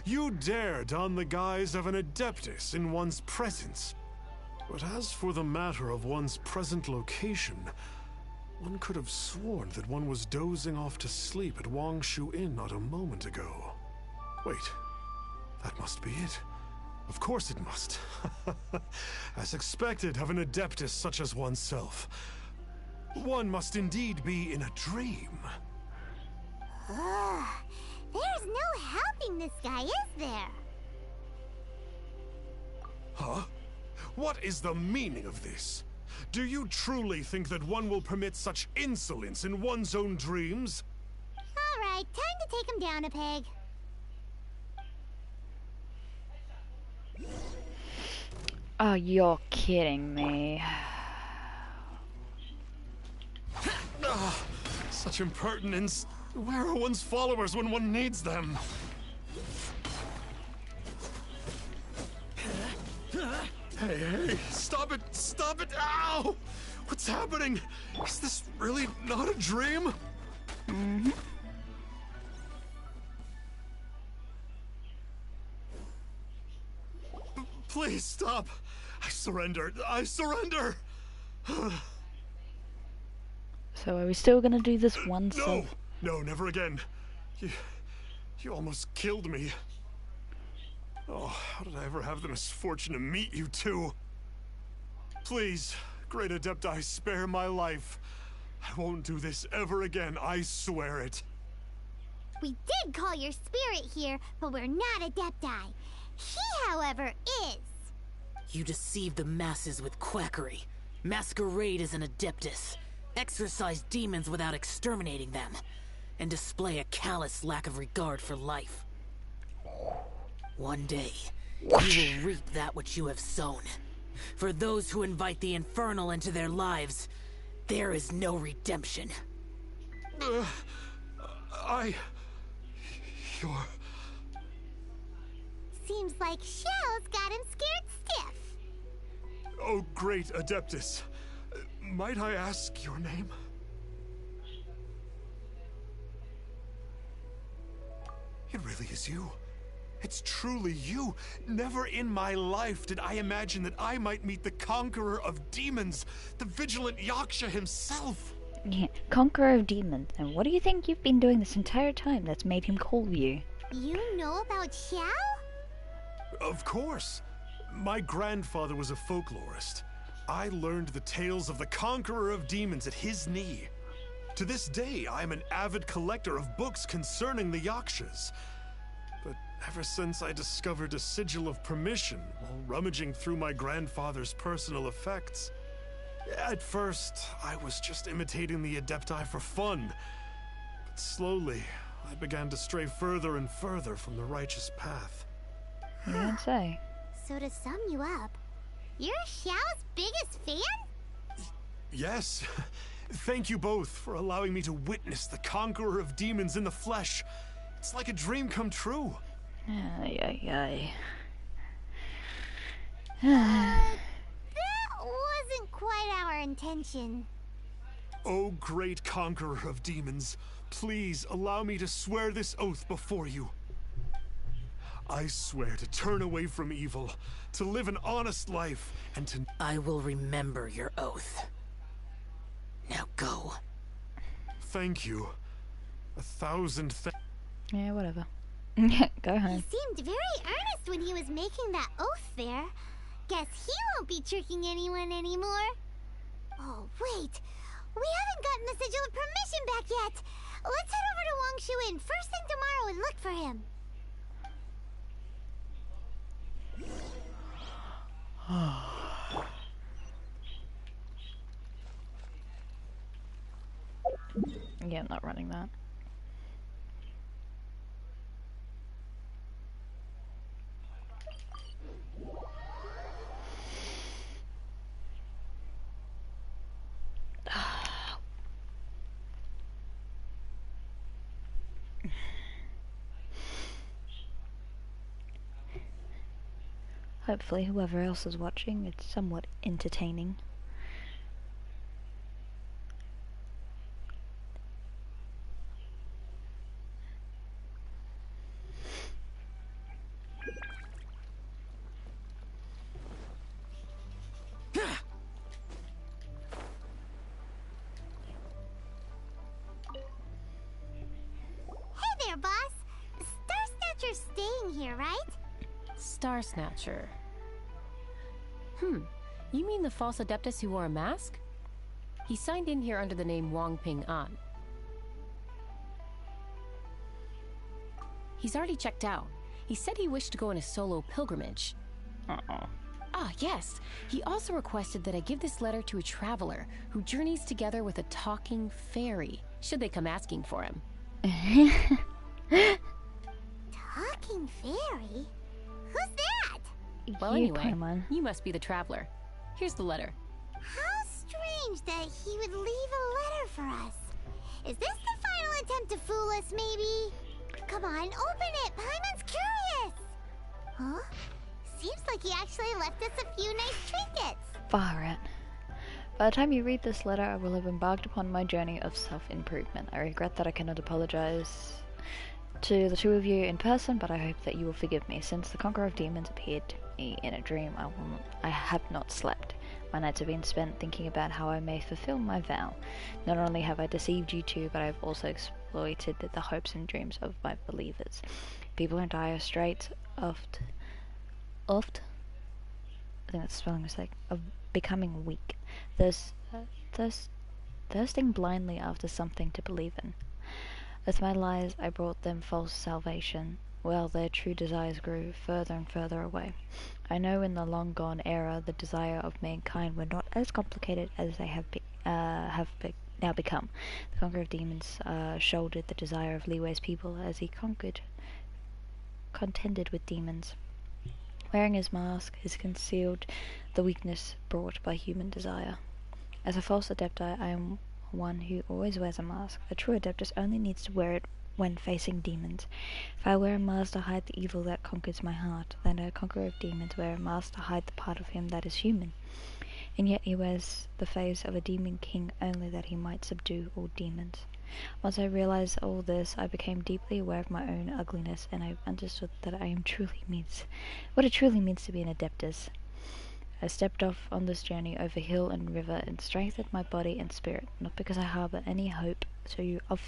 You dare don the guise of an Adeptus in one's presence. But as for the matter of one's present location, one could have sworn that one was dozing off to sleep at Wangshu Inn not a moment ago. Wait, that must be it. Of course it must. As expected of an Adeptus such as oneself. One must indeed be in a dream. Ugh, there's no helping this guy, is there? Huh? What is the meaning of this? Do you truly think that one will permit such insolence in one's own dreams? Alright, time to take him down a peg. Oh, you're kidding me. Such impertinence. Where are one's followers when one needs them? Hey, stop it! Stop it! Ow! What's happening? Is this really not a dream? Mm-hmm. Please stop! I surrender! I surrender! So are we still gonna do this one No! No, never again. You almost killed me. Oh, how did I ever have the misfortune to meet you two? Please, Great Adepti, spare my life. I won't do this ever again, I swear it. We did call your spirit here, but we're not Adepti. He, however, is. You deceive the masses with quackery. Masquerade as an Adeptus. Exorcise demons without exterminating them. And display a callous lack of regard for life. One day, you will reap that which you have sown. For those who invite the infernal into their lives, there is no redemption. You're... Seems like Xiao's got him scared stiff. Oh, great Adeptus. Might I ask your name? It really is you. It's truly you. Never in my life did I imagine that I might meet the conqueror of demons, the vigilant Yaksha himself. Yeah, Conqueror of Demons. And what do you think you've been doing this entire time that's made him call you? You know about Xiao? Of course. My grandfather was a folklorist. I learned the tales of the conqueror of demons at his knee. To this day, I am an avid collector of books concerning the Yakshas. But ever since I discovered a sigil of permission while rummaging through my grandfather's personal effects, at first, I was just imitating the Adepti for fun. But slowly, I began to stray further and further from the righteous path. You don't say. So to sum you up, you're Xiao's biggest fan? Yes. Thank you both for allowing me to witness the conqueror of demons in the flesh. It's like a dream come true. Ay, ay, ay. That wasn't quite our intention. Oh, great conqueror of demons, please allow me to swear this oath before you. I swear to turn away from evil, to live an honest life, and to... I will remember your oath. Now go. Thank you. 1,000 Yeah, whatever. Go home. He seemed very earnest when he was making that oath there. Guess he won't be tricking anyone anymore. Oh, wait. We haven't gotten the sigil of permission back yet. Let's head over to Wangshu Inn first thing tomorrow and look for him. Yeah, I'm not running that. Hopefully whoever else is watching, it's somewhat entertaining. Snatcher, right? Star Snatcher. You mean the false Adeptus who wore a mask? He signed in here under the name Wang Ping An. He's already checked out. He said he wished to go on a solo pilgrimage. Ah, yes. He also requested that I give this letter to a traveler who journeys together with a talking fairy, should they come asking for him. Talking fairy? Who's that? Well, You, anyway, Paimon. you must be the traveler. Here's the letter. How strange that he would leave a letter for us. Is this the final attempt to fool us, maybe? Come on, open it! Paimon's curious! Huh? Seems like he actually left us a few nice trinkets. Far out. By the time you read this letter, I will have embarked upon my journey of self-improvement. I regret that I cannot apologize to the two of you in person, but I hope that you will forgive me. Since the Conqueror of Demons appeared to me in a dream, I have not slept. My nights have been spent thinking about how I may fulfill my vow. Not only have I deceived you two, but I have also exploited the hopes and dreams of my believers. People in dire straits oft, I think that's a spelling mistake, of becoming weak, thirsting blindly after something to believe in. With my lies, I brought them false salvation, while their true desires grew further and further away. I know in the long-gone era, the desire of mankind were not as complicated as they have now become. The Conqueror of Demons shouldered the desire of Liwei's people as he contended with demons. Wearing his mask, he concealed the weakness brought by human desire. As a false adepti, I am one who always wears a mask. A true adeptus only needs to wear it when facing demons. If I wear a mask to hide the evil that conquers my heart, then a conqueror of demons wear a mask to hide the part of him that is human. And yet he wears the face of a demon king only that he might subdue all demons. Once I realized all this, I became deeply aware of my own ugliness, and I understood that what it truly means to be an adeptus. I stepped off on this journey over hill and river and strengthened my body and spirit, not because I harbor any hope of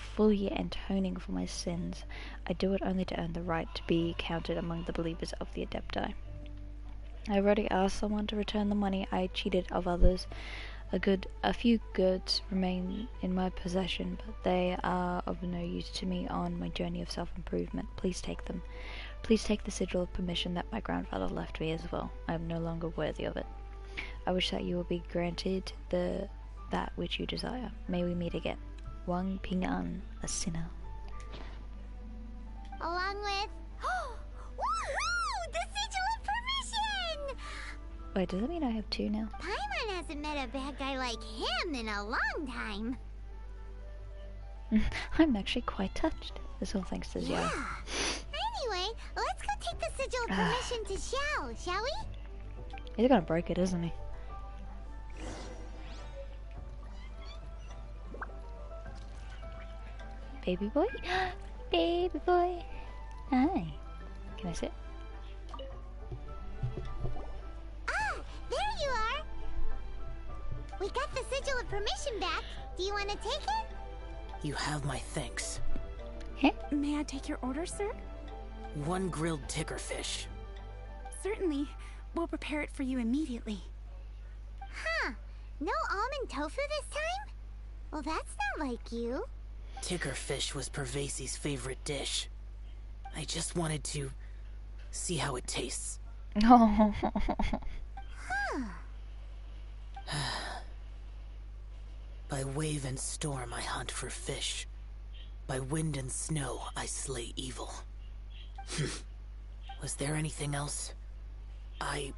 fully atoning for my sins. I do it only to earn the right to be counted among the believers of the Adepti. I have already asked someone to return the money I cheated of others. A few goods remain in my possession, but they are of no use to me on my journey of self-improvement. Please take them. Please take the sigil of permission that my grandfather left me as well. I am no longer worthy of it. I wish that you will be granted that which you desire. May we meet again. Wang Ping An, a sinner. Along with... Woohoo! The sigil of permission! Wait, does that mean I have two now? Paimon hasn't met a bad guy like him in a long time. I'm actually quite touched. This all thanks to Xiao. Yeah. Anyway, let's go take the sigil of permission to Xiao, shall we? He's gonna break it, isn't he? Baby boy? Baby boy! Hi. Can I sit? Ah, there you are! We got the sigil of permission back. Do you want to take it? You have my thanks. Huh? May I take your order, sir? 1 grilled ticker fish. Certainly. We'll prepare it for you immediately. Huh. No almond tofu this time? Well, that's not like you. Ticker fish was Pervasi's favorite dish. I just wanted to see how it tastes. Oh. Huh. By wave and storm I hunt for fish. By wind and snow I slay evil. Was there anything else? I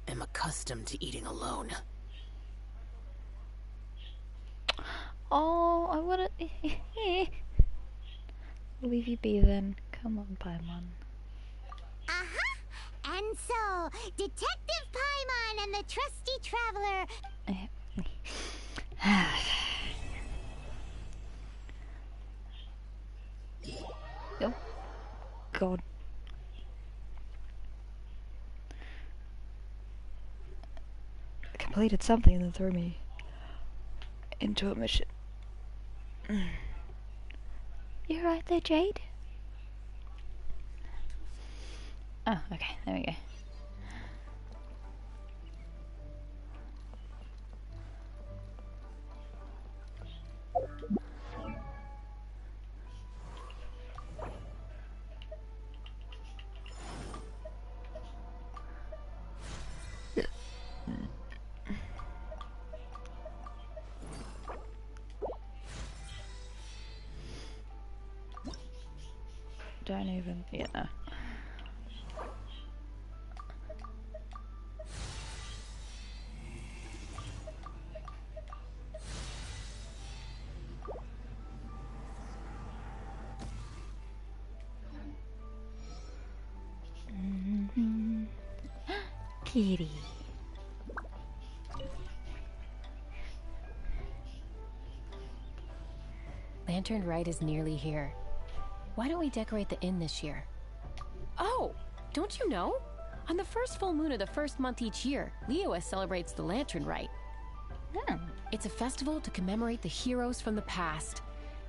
am accustomed to eating alone. Oh, I wanna... Leave you be then. Come on, Paimon. Uh-huh. And so, Detective Paimon and the trusty traveler... Oh, God. I completed something that threw me into a mission. You're right there, Jade? Oh, okay, there we go. Don't even, yeah. Kitty. Lantern Rite is nearly here. Why don't we decorate the inn this year? Oh, don't you know? On the first full moon of the first month each year, Liyue celebrates the Lantern Rite. Oh. It's a festival to commemorate the heroes from the past.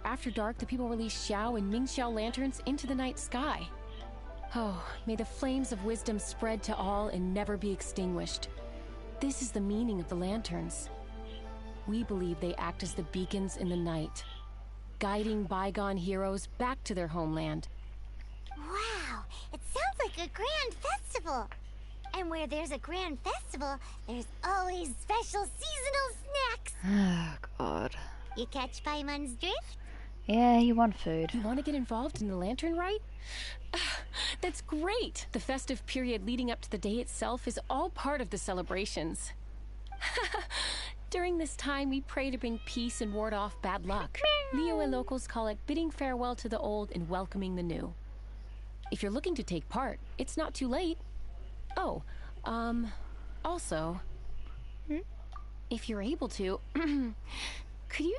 After dark, the people release Xiao and Mingxiao lanterns into the night sky. Oh, may the flames of wisdom spread to all and never be extinguished. This is the meaning of the lanterns. We believe they act as the beacons in the night, guiding bygone heroes back to their homeland. Wow, it sounds like a grand festival. And where there's a grand festival, there's always special seasonal snacks. Oh, God. You catch Paimon's drift? Yeah, you want food. You want to get involved in the Lantern Rite? That's great! The festive period leading up to the day itself is all part of the celebrations. During this time, we pray to bring peace and ward off bad luck. Liyue locals call it bidding farewell to the old and welcoming the new. If you're looking to take part, it's not too late. Oh, also, if you're able to, could you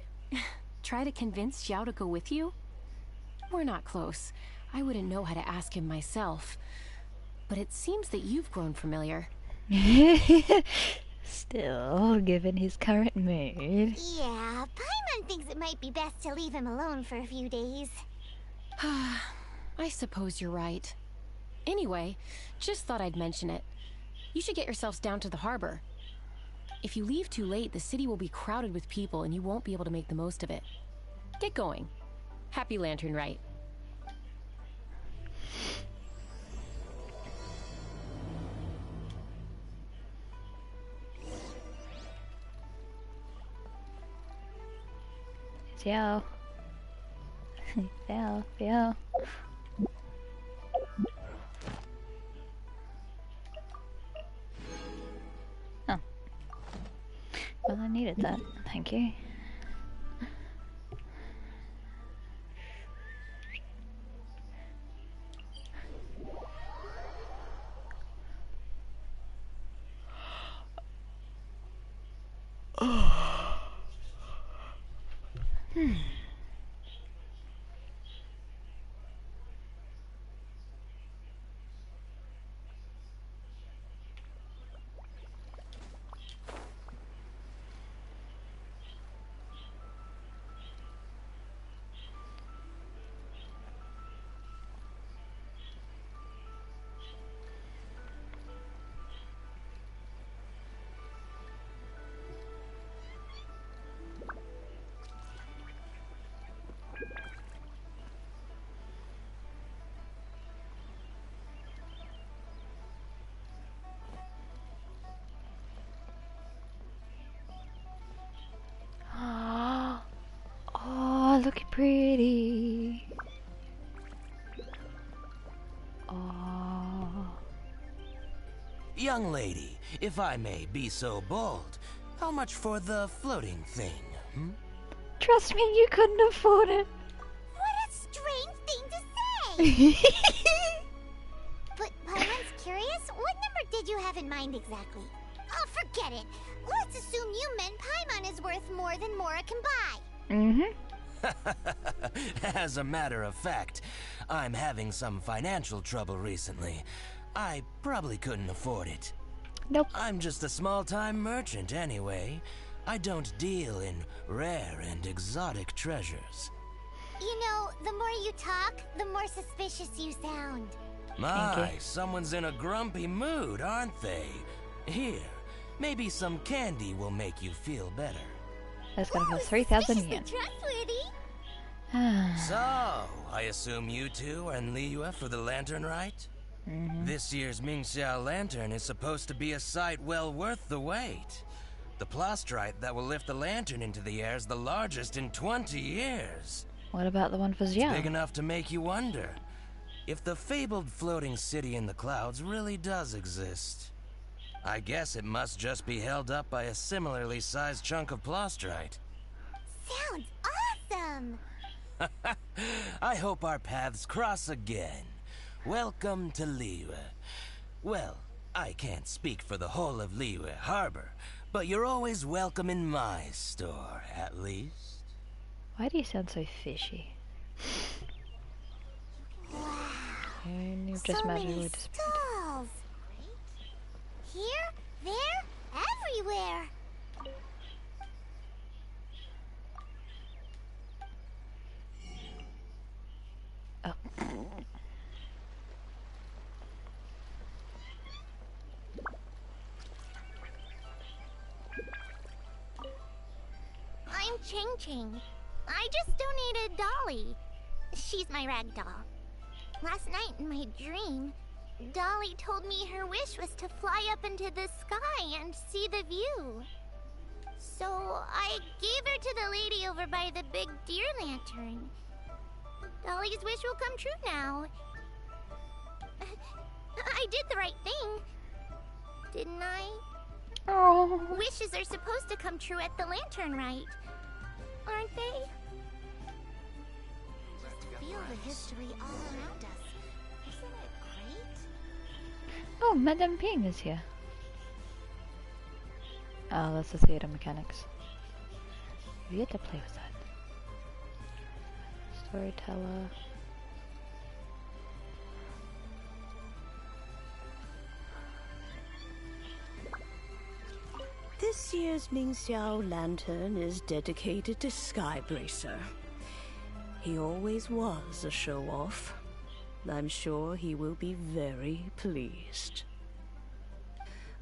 try to convince Xiao to go with you? We're not close. I wouldn't know how to ask him myself. But it seems that you've grown familiar. Still, given his current mood. Yeah, Paimon thinks it might be best to leave him alone for a few days. I suppose you're right. Anyway, just thought I'd mention it. You should get yourselves down to the harbor. If you leave too late, the city will be crowded with people and you won't be able to make the most of it. Get going. Happy Lantern Rite. Xiao. Xiao, Xiao. Oh. Well, I needed that. Thank you. Oh, look pretty. Oh. Young lady, if I may be so bold, how much for the floating thing, Trust me, you couldn't afford it. What a strange thing to say! But Paimon's curious, what number did you have in mind exactly? Oh, forget it. Let's assume you meant Paimon is worth more than Mora can buy. As a matter of fact, I'm having some financial trouble recently. I probably couldn't afford it. Nope. I'm just a small-time merchant anyway. I don't deal in rare and exotic treasures. You know, the more you talk, the more suspicious you sound. My, someone's in a grumpy mood, aren't they? Here, maybe some candy will make you feel better. That's gonna cost 3,000 yen. So, I assume you two are in Liyue for the lantern rite? This year's Mingxiao lantern is supposed to be a sight well worth the wait. The plastrite that will lift the lantern into the air is the largest in 20 years. What about the one for Xiao? It's big enough to make you wonder if the fabled floating city in the clouds really does exist. I guess it must just be held up by a similarly sized chunk of plastrite. Sounds awesome! I hope our paths cross again. Welcome to Liyue. Well, I can't speak for the whole of Liyue Harbor, but you're always welcome in my store, at least. Why do you sound so fishy? And you've just so magically many disappeared. stalls! Here, there, everywhere! Oh. I'm Ching Ching. I just donated Dolly. She's my rag doll. Last night in my dream, Dolly told me her wish was to fly up into the sky and see the view. So I gave her to the lady over by the big deer lantern. Dolly's wish will come true now. I did the right thing, didn't I? Oh. Wishes are supposed to come true at the lantern rite, aren't they? Just feel the history all around us. Isn't it great? Oh, Madame Ping is here. Oh, that's the theater mechanics. We get to play with that. Storyteller. This year's Mingxiao lantern is dedicated to Skybracer. He always was a show-off. I'm sure he will be very pleased.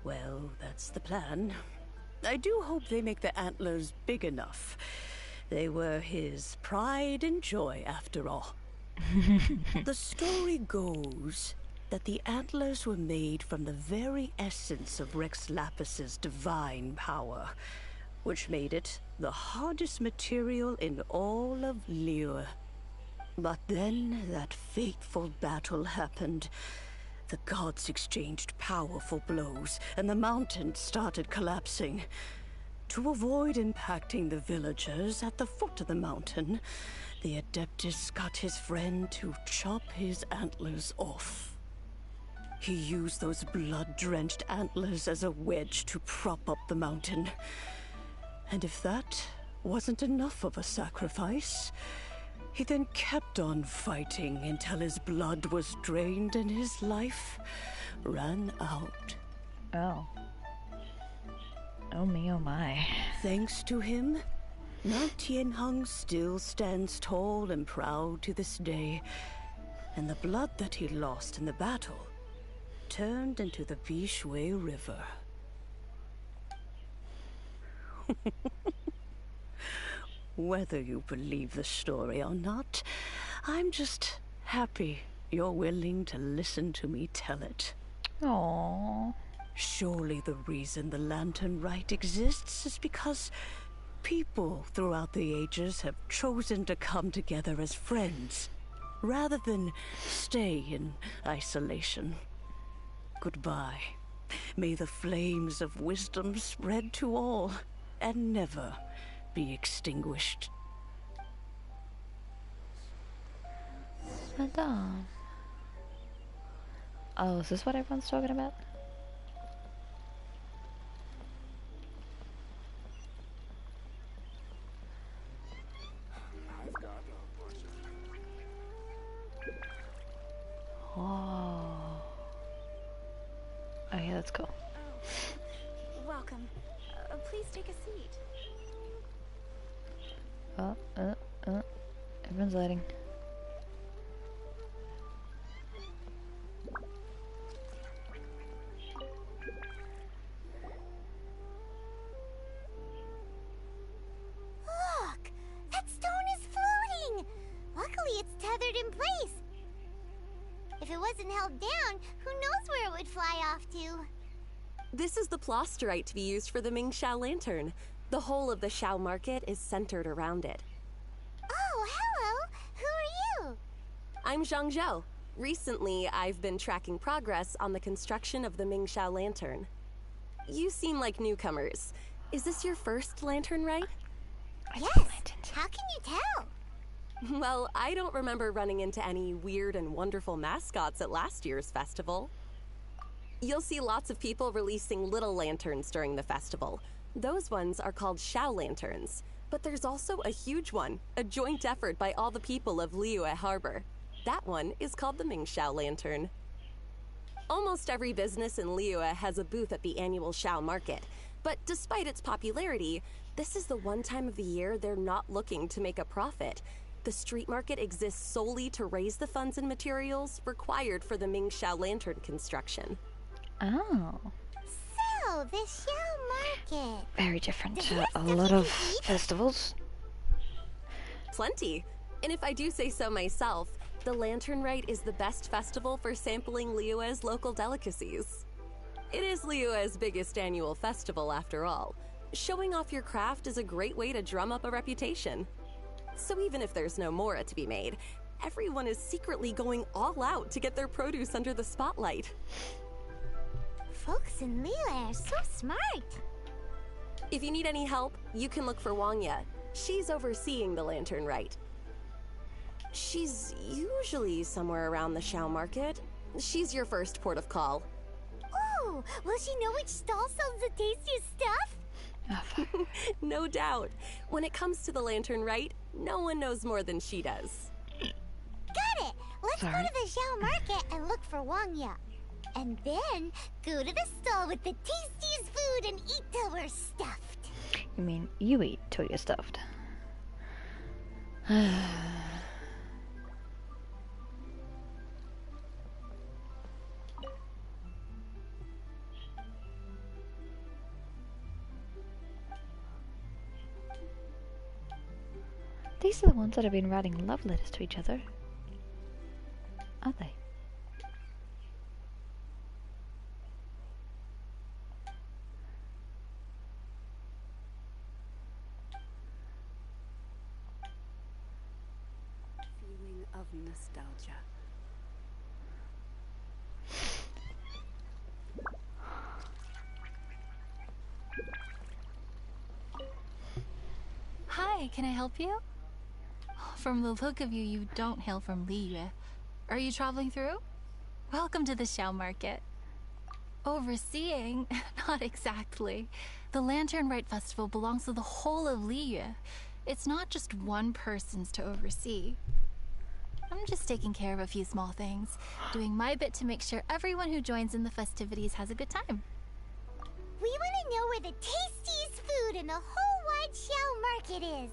Well, that's the plan. I do hope they make the antlers big enough. They were his pride and joy, after all. The story goes that the antlers were made from the very essence of Rex Lapis's divine power, which made it the hardest material in all of Liyue. But then that fateful battle happened. The gods exchanged powerful blows, and the mountain started collapsing. To avoid impacting the villagers at the foot of the mountain, the Adeptus got his friend to chop his antlers off. He used those blood-drenched antlers as a wedge to prop up the mountain. And if that wasn't enough of a sacrifice, he then kept on fighting until his blood was drained and his life ran out. Oh. Oh me, oh my. Thanks to him, Mount Tianheng still stands tall and proud to this day, and the blood that he lost in the battle turned into the Vishui River. Whether you believe the story or not, I'm just happy you're willing to listen to me tell it. Aww. Surely the reason the Lantern Rite exists is because people throughout the ages have chosen to come together as friends, rather than stay in isolation. Goodbye. May the flames of wisdom spread to all, and never be extinguished. Madame. Oh, is this what everyone's talking about? Oh. Okay, let's go. Welcome. Please take a seat. Everyone's lighting. fly off to? This is the plasterite to be used for the Ming Xiao lantern. The whole of the Xiao market is centered around it. Oh, hello! Who are you? I'm Zhang Zhou. Recently, I've been tracking progress on the construction of the Ming Xiao lantern. You seem like newcomers. Is this your first lantern rite? Yes! How can you tell? Well, I don't remember running into any weird and wonderful mascots at last year's festival. You'll see lots of people releasing little lanterns during the festival. Those ones are called Xiao lanterns. But there's also a huge one, a joint effort by all the people of Liyue Harbor. That one is called the Ming Xiao lantern. Almost every business in Liyue has a booth at the annual Xiao market. But despite its popularity, this is the one time of the year they're not looking to make a profit. The street market exists solely to raise the funds and materials required for the Ming Xiao lantern construction. Oh. So, the Xiao market. Very different to a lot of festivals. Plenty. And if I do say so myself, the Lantern Rite is the best festival for sampling Liyue's local delicacies. It is Liyue's biggest annual festival, after all. Showing off your craft is a great way to drum up a reputation. So even if there's no mora to be made, everyone is secretly going all out to get their produce under the spotlight. Folks in Liyue are so smart. If you need any help, you can look for Wangya. She's overseeing the Lantern Rite. She's usually somewhere around the Xiao market. She's your first port of call. Oh, will she know which stall sells the tastiest stuff? No doubt. When it comes to the Lantern Rite, no one knows more than she does. Got it! Let's go to the Xiao market and look for Wangya. And then go to the stall with the tastiest food and eat till we're stuffed. You mean you eat till you're stuffed? These are the ones that have been writing love letters to each other, aren't they? Feeling of nostalgia. Hi, can I help you? From the look of you, you don't hail from Liyue. Are you traveling through? Welcome to the Xiao market. Overseeing? Not exactly. The Lantern Rite Festival belongs to the whole of Liyue. It's not just one person's to oversee. I'm just taking care of a few small things, doing my bit to make sure everyone who joins in the festivities has a good time. We want to know where the tastiest food in the whole wide Xiao market is.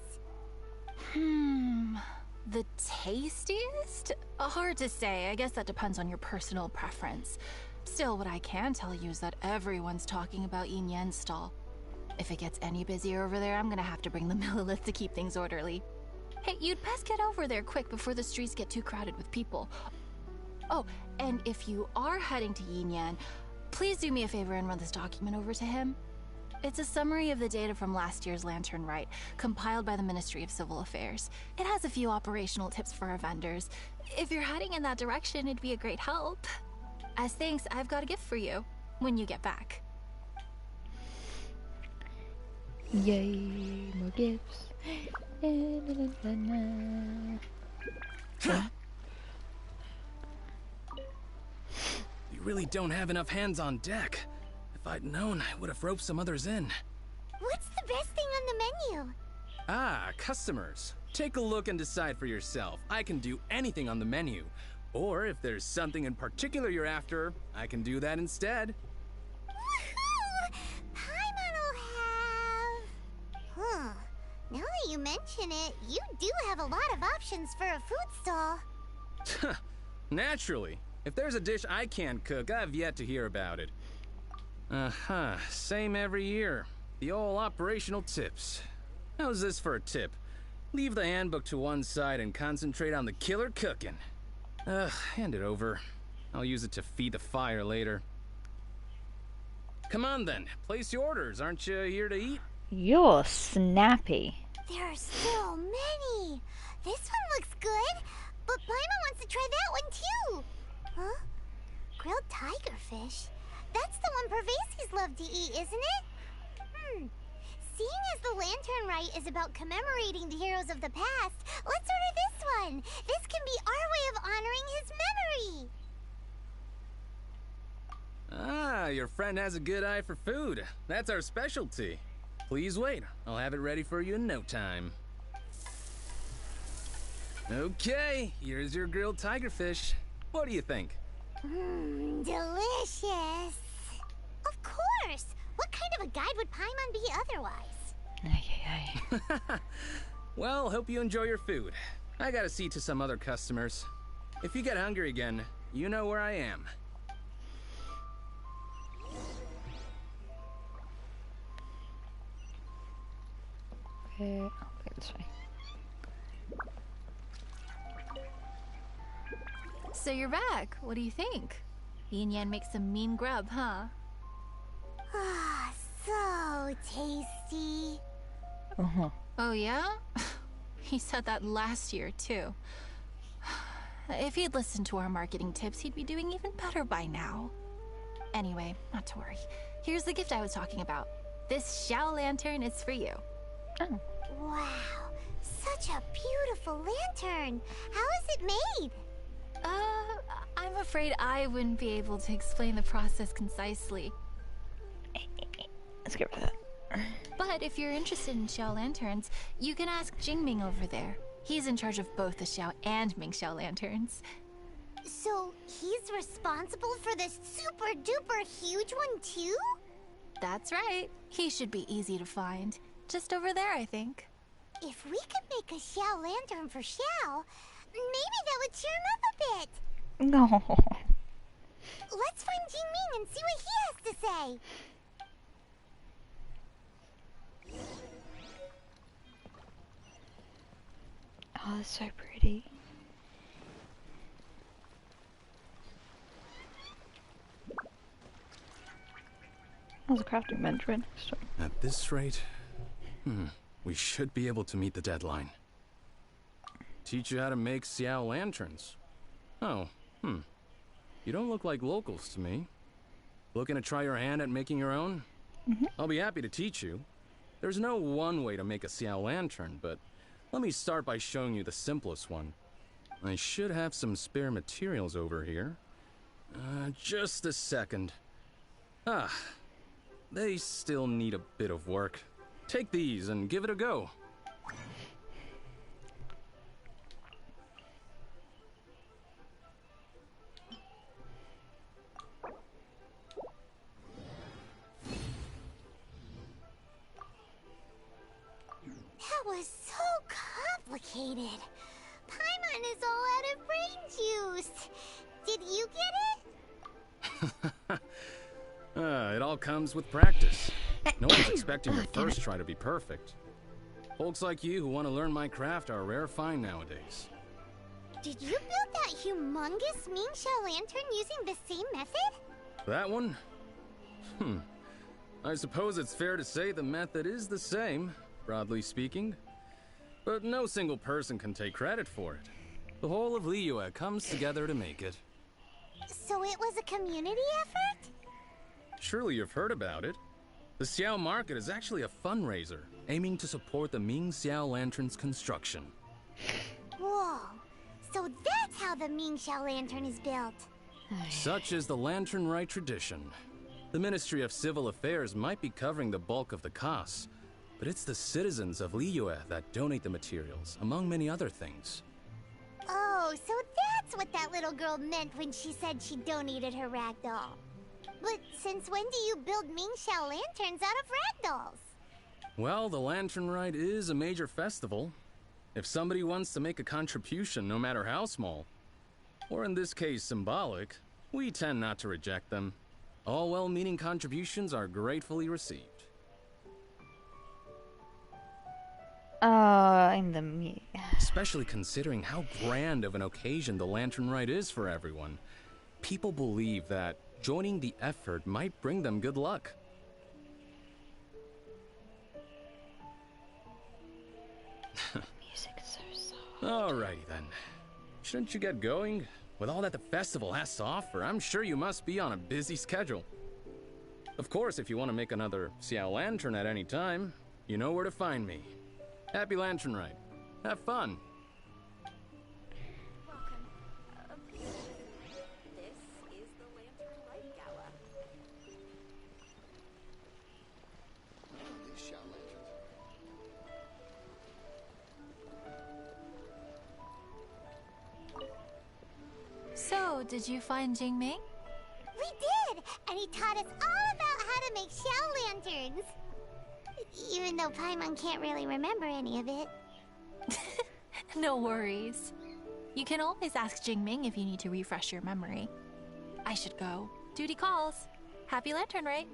The tastiest? Hard to say. I guess that depends on your personal preference. Still, what I can tell you is that everyone's talking about Yin Yan's stall. If it gets any busier over there, I'm gonna have to bring the millilith to keep things orderly. Hey, you'd best get over there quick before the streets get too crowded with people. Oh, and if you are heading to Yin Yan, please do me a favor and run this document over to him. It's a summary of the data from last year's Lantern Rite, compiled by the Ministry of Civil Affairs. It has a few operational tips for our vendors. If you're heading in that direction, it'd be a great help. As thanks, I've got a gift for you when you get back. Yay, more gifts. You really don't have enough hands on deck. If I'd known, I would have roped some others in. What's the best thing on the menu? Ah, customers. Take a look and decide for yourself. I can do anything on the menu. Or if there's something in particular you're after, I can do that instead. Woohoo! Paimon will have... Now that you mention it, you do have a lot of options for a food stall. Naturally. If there's a dish I can't cook, I've yet to hear about it. Same every year. The old operational tips. How's this for a tip? Leave the handbook to one side and concentrate on the killer cooking. Hand it over. I'll use it to feed the fire later. Come on then, place your orders. Aren't you here to eat? You're snappy. There are so many. This one looks good, but Paimon wants to try that one too. Huh? Grilled tigerfish? That's the one Pervases love to eat, isn't it? Seeing as the Lantern Rite is about commemorating the heroes of the past, let's order this one. This can be our way of honoring his memory. Ah, your friend has a good eye for food. That's our specialty. Please wait. I'll have it ready for you in no time. Okay, here's your grilled tigerfish. What do you think? Delicious. Of course. What kind of a guide would Paimon be otherwise? Well, hope you enjoy your food. I gotta see to some other customers. If you get hungry again, you know where I am. Okay, I'll play this way. So you're back. What do you think? Yin Yan makes some mean grub, huh? Ah, so tasty. Oh yeah? He said that last year, too. If he'd listened to our marketing tips, he'd be doing even better by now. Anyway, not to worry. Here's the gift I was talking about. This Xiao lantern is for you. Oh. Wow, such a beautiful lantern. How is it made? I'm afraid I wouldn't be able to explain the process concisely. Let's get rid of that. But if you're interested in Xiao lanterns, you can ask Jingming over there. He's in charge of both the Xiao and Mingxiao lanterns. So he's responsible for this super duper huge one too? That's right. He should be easy to find. Just over there, I think. If we could make a Xiao lantern for Xiao, maybe that would cheer him up a bit. No. Let's find Jingming and see what he has to say. Oh, that's so pretty. There's a crafting bench right next to it. At this rate, we should be able to meet the deadline. Teach you how to make Xiao lanterns. Oh, you don't look like locals to me. Looking to try your hand at making your own? I'll be happy to teach you. There's no one way to make a Xiao lantern, but let me start by showing you the simplest one. I should have some spare materials over here. Just a second. They still need a bit of work. Take these and give it a go. That was so complicated. Paimon is all out of brain juice. Did you get it? It all comes with practice. No one's expecting your first try to be perfect. Folks like you who want to learn my craft are a rare find nowadays. Did you build that humongous Mingxiao lantern using the same method? That one? I suppose it's fair to say the method is the same, broadly speaking. But no single person can take credit for it. The whole of Liyue comes together to make it. So it was a community effort? Surely you've heard about it. The Xiao Market is actually a fundraiser, aiming to support the Ming Xiao Lantern's construction. Whoa, so that's how the Mingxiao lantern is built. Such is the Lantern Rite tradition. The Ministry of Civil Affairs might be covering the bulk of the costs, but it's the citizens of Liyue that donate the materials, among many other things. Oh, so that's what that little girl meant when she said she donated her ragdoll. But since when do you build Mingxiao lanterns out of ragdolls? Well, the Lantern Rite is a major festival. If somebody wants to make a contribution, no matter how small, or in this case symbolic, we tend not to reject them. All well-meaning contributions are gratefully received. I'm the me. Especially considering how grand of an occasion the Lantern Rite is for everyone. People believe that joining the effort might bring them good luck. Music is so soft. Alrighty then. Shouldn't you get going? With all that the festival has to offer, I'm sure you must be on a busy schedule. Of course, if you want to make another Xiao Lantern at any time, you know where to find me. Happy Lantern Ride. Have fun. Welcome. This is the Lantern Light Gala. These Xiao lanterns. So, did you find Jingming? We did! And he taught us all about how to make Xiao lanterns. Even though Paimon can't really remember any of it. No worries. You can always ask Jingming if you need to refresh your memory. I should go. Duty calls. Happy Lantern, right?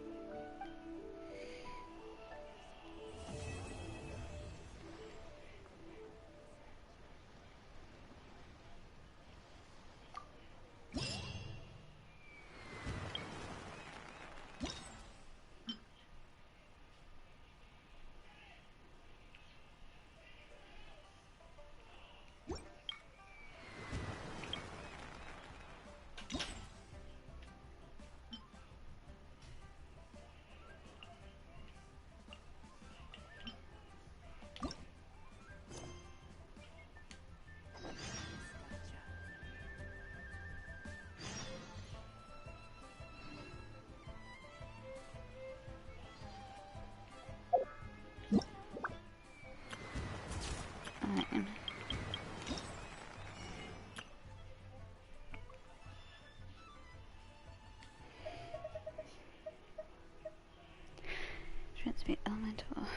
Transmute elemental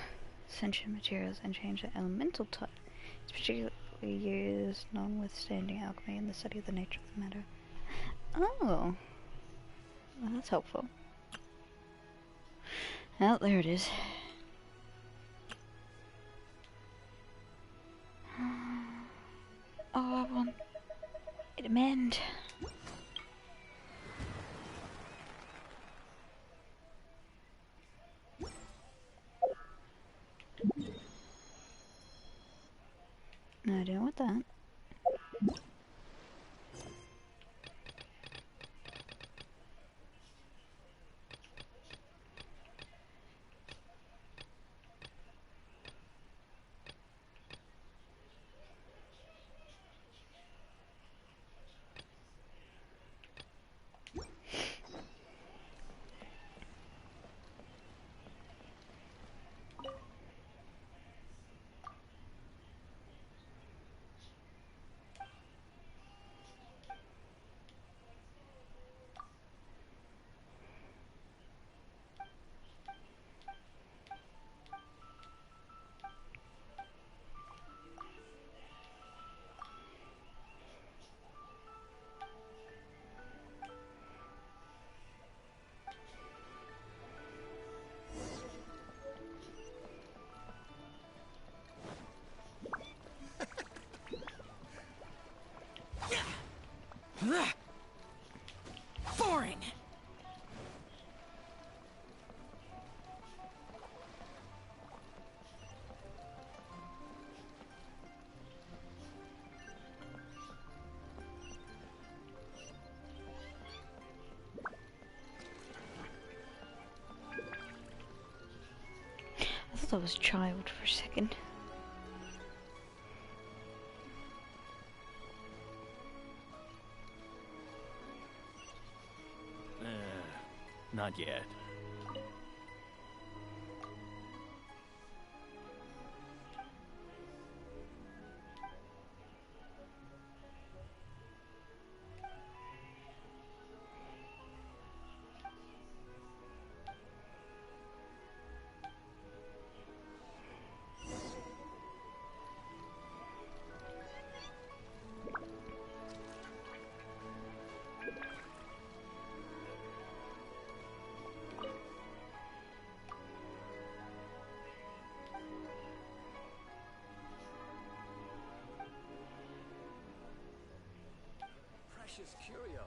sentient materials and change the elemental type. It's particularly used notwithstanding alchemy in the study of the nature of the matter. Oh, well, that's helpful. Oh, there it is. Oh, I want it to mend. No, I don't want that. Foreign! I thought that was a child for a second. Not yet. Precious curios.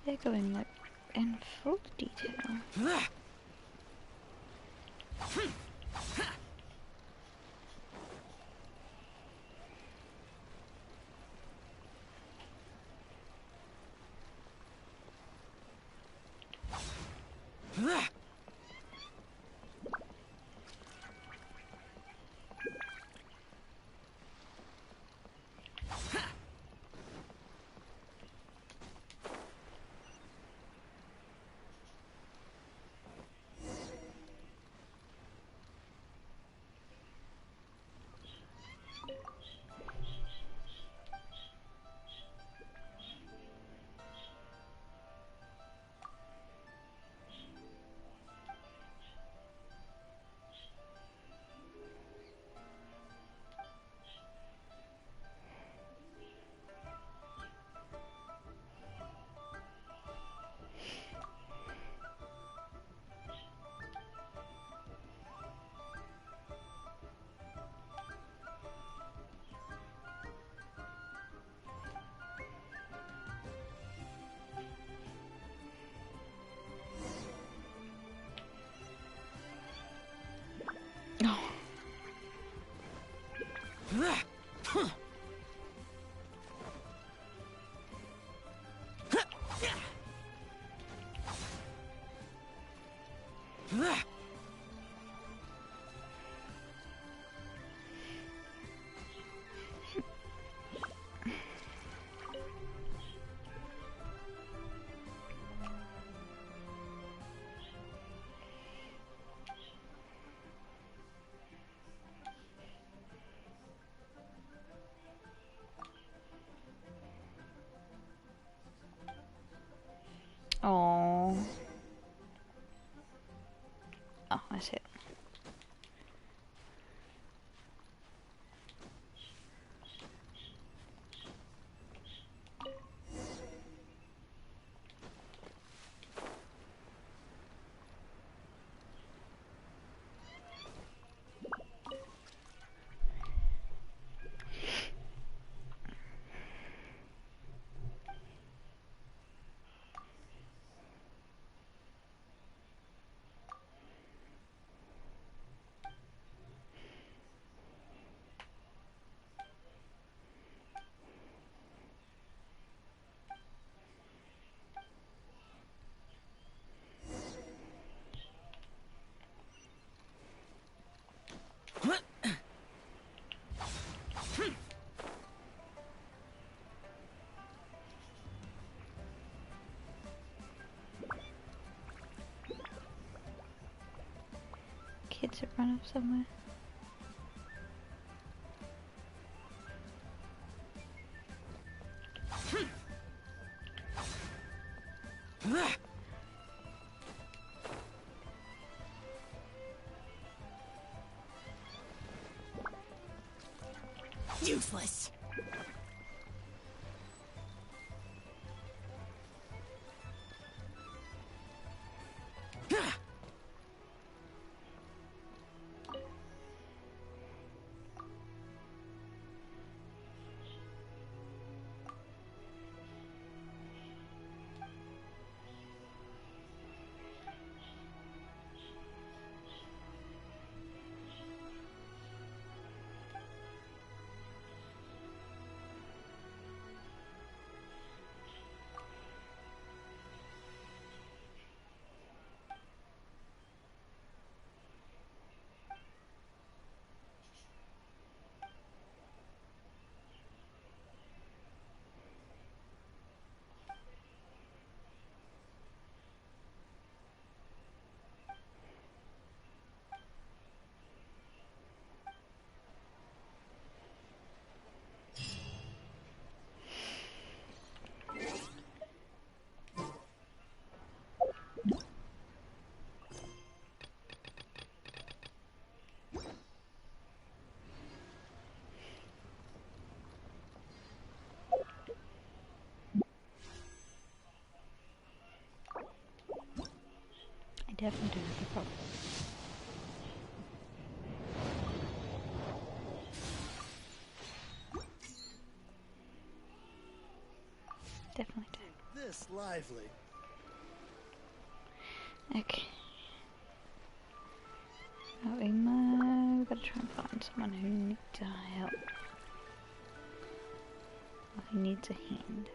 They're going like in full detail. Oh. Oh, I see it. Kids have run off somewhere. Useless. I definitely do have a problem. Definitely do. this lively? Okay. Oh, we gotta try and find someone who needs help. Or who needs a hand.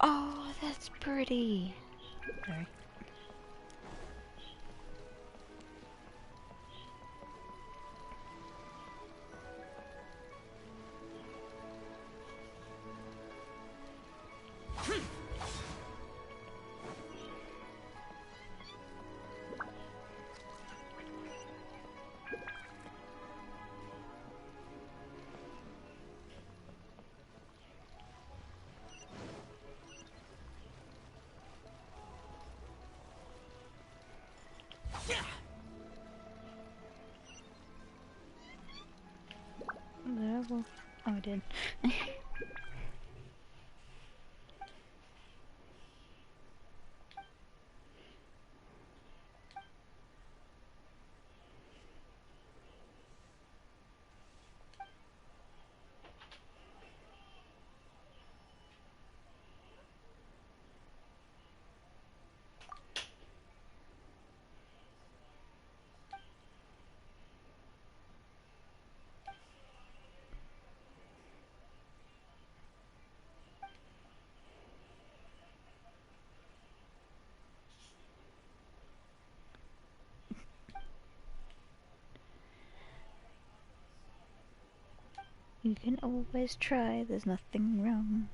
Oh, that's pretty. Sorry. Oh, I did. You can always try, there's nothing wrong.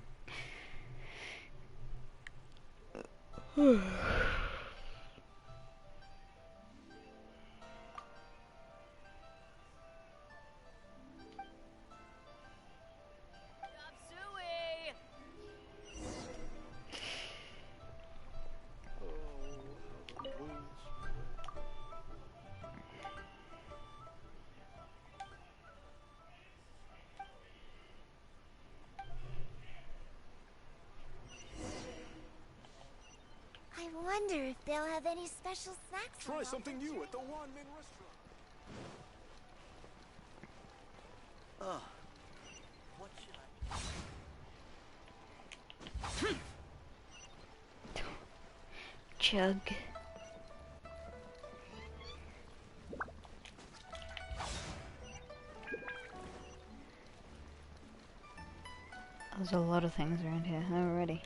I wonder if they'll have any special snacks. Try something new at the one-man restaurant. What should Chug. There's a lot of things around here already.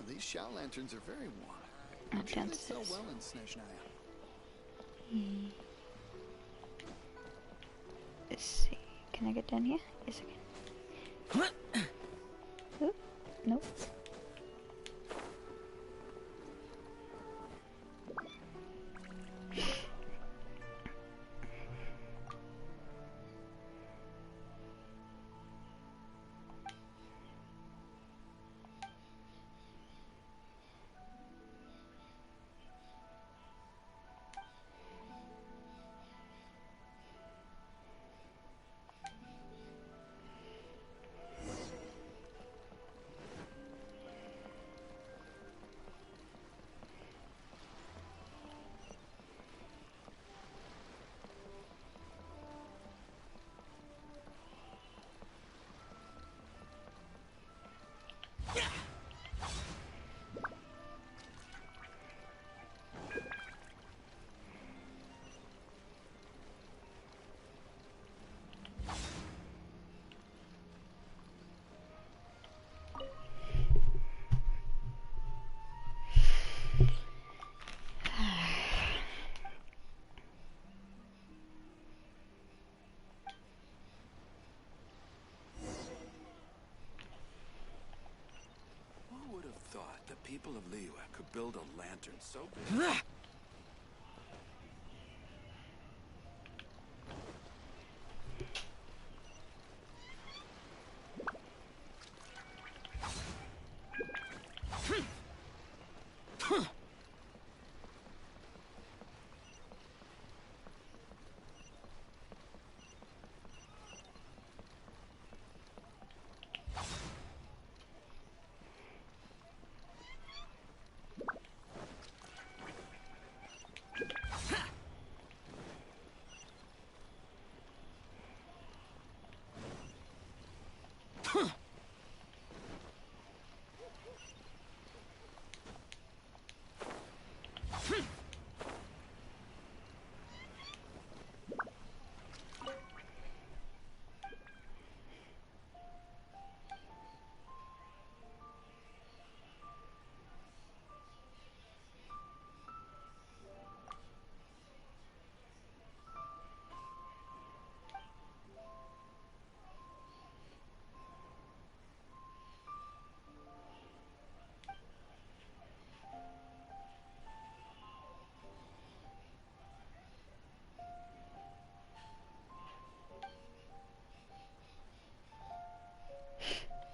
These Xiao lanterns are very warm. I'm sure they sell well in Snezhnaya. Let's see. Can I get down here? Yes, I can. Oop. Nope. people of Liyue could build a lantern so big.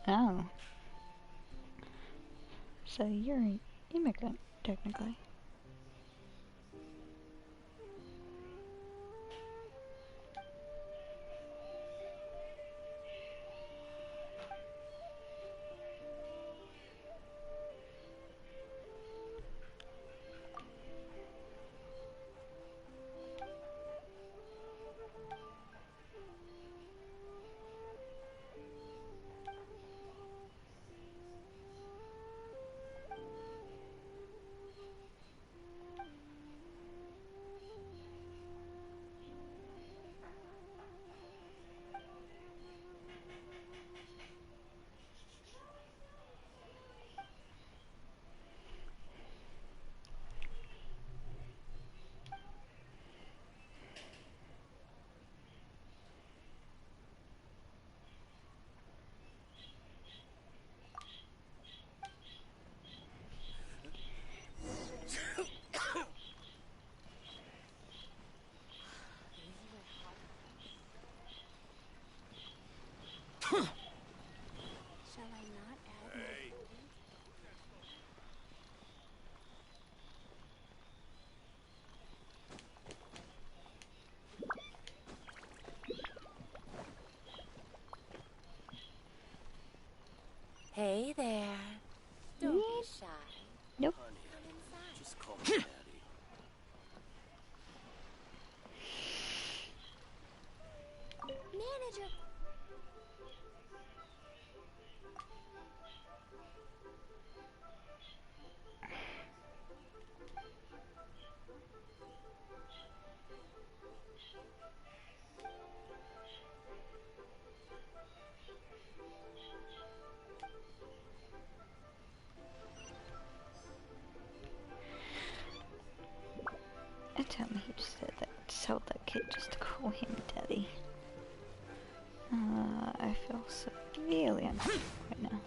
Oh. So you're an immigrant, technically. Shall I not add more food? Hey there. Don't be shy. Nope. Come inside. Just call me Daddy. Manager. Tell me he just said that, told that kid just to call him daddy. I feel severely uncomfortable right now.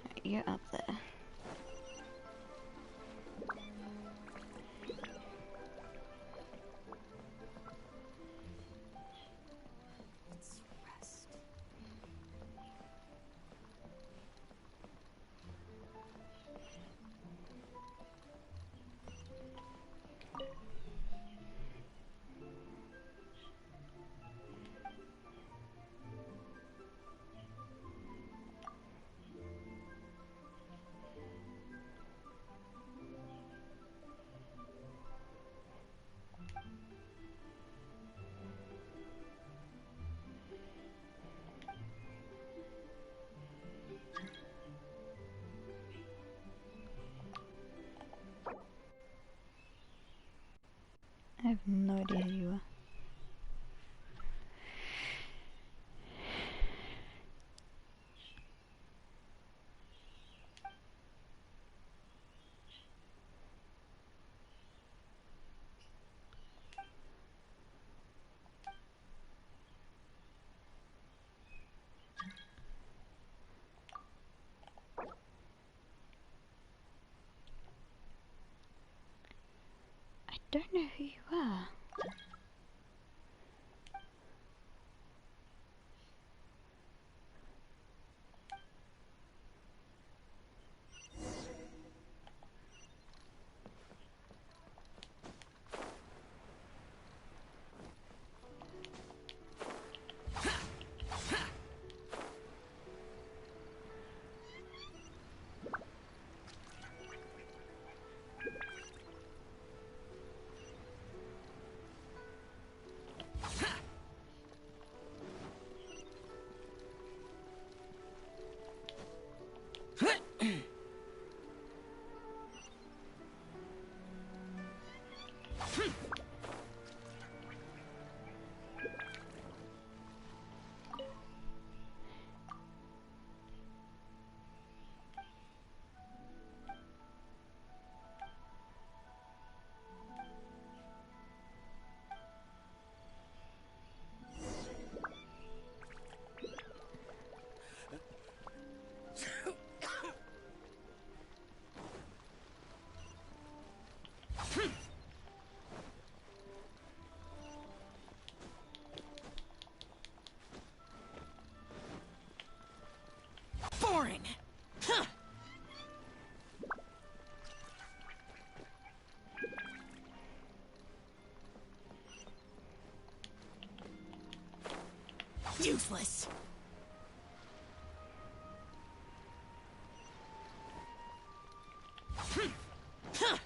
Right, you're up there. Let's rest. don't know who you are. Boring! Huh. Useless! Huh.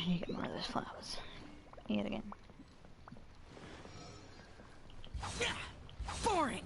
You get more of those flowers. Yet again. Boring!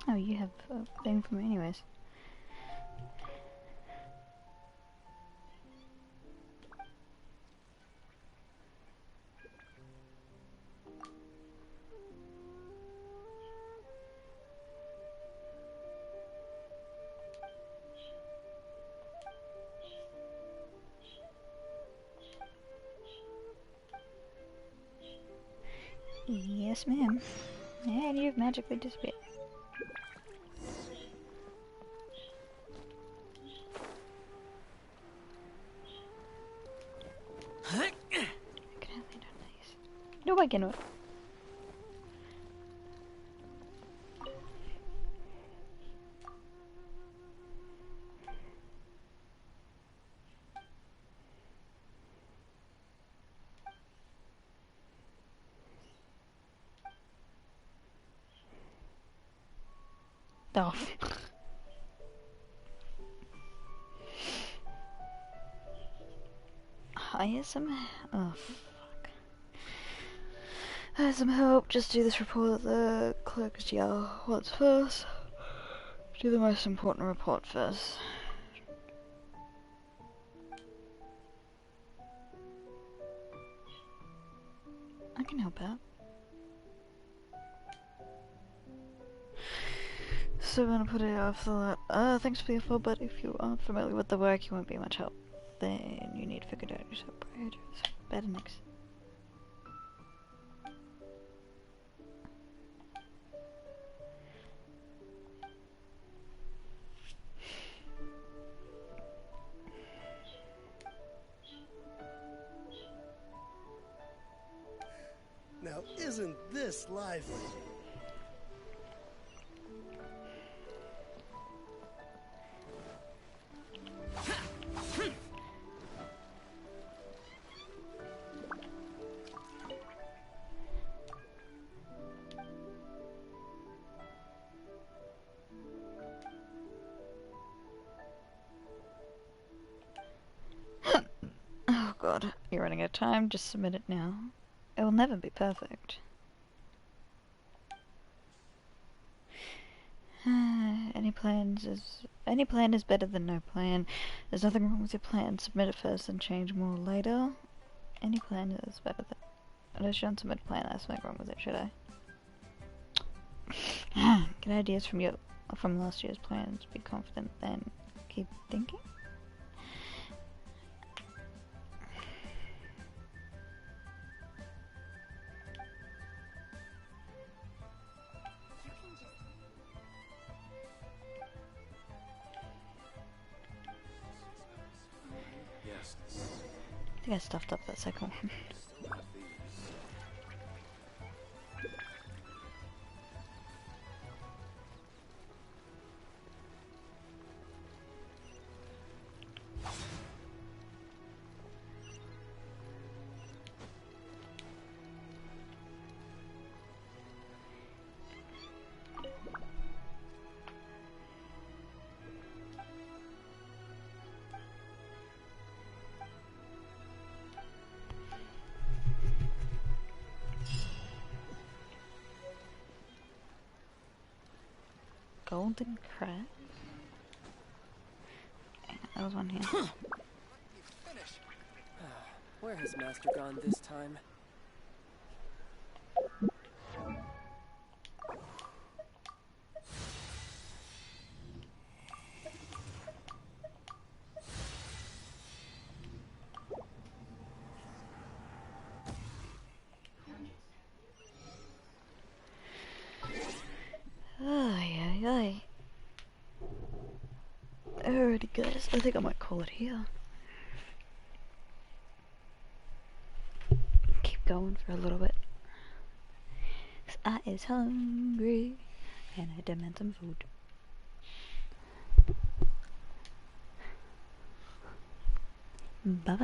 Oh, you have a thing for me anyways. Yes, ma'am. And you've magically disappeared. No, I cannot. Oh. Hire some. Oh, fuck. Hire some help. Just do this report at the clerk's Xiao. What's first? Do the most important report first. I can help out. So I'm gonna put it off the thanks for the info, but if you aren't familiar with the work, you won't be much help. Then you need to figure it out yourself. Better next. Isn't this lively? Oh god, you're running out of time, just submit it now. It will never be perfect. Any plan is better than no plan. There's nothing wrong with your plan. Submit it first and change more later. Any plan is better than... Unless you don't submit a plan, there's something wrong with it, should I? Get ideas from last year's plans. Be confident, then keep thinking. I think I stuffed up that second one. Golden crab? There was one here. Where has Master gone this time? Alrighty guys, I think I might call it here. Keep going for a little bit. 'Cause I is hungry and I demand some food. Bye bye.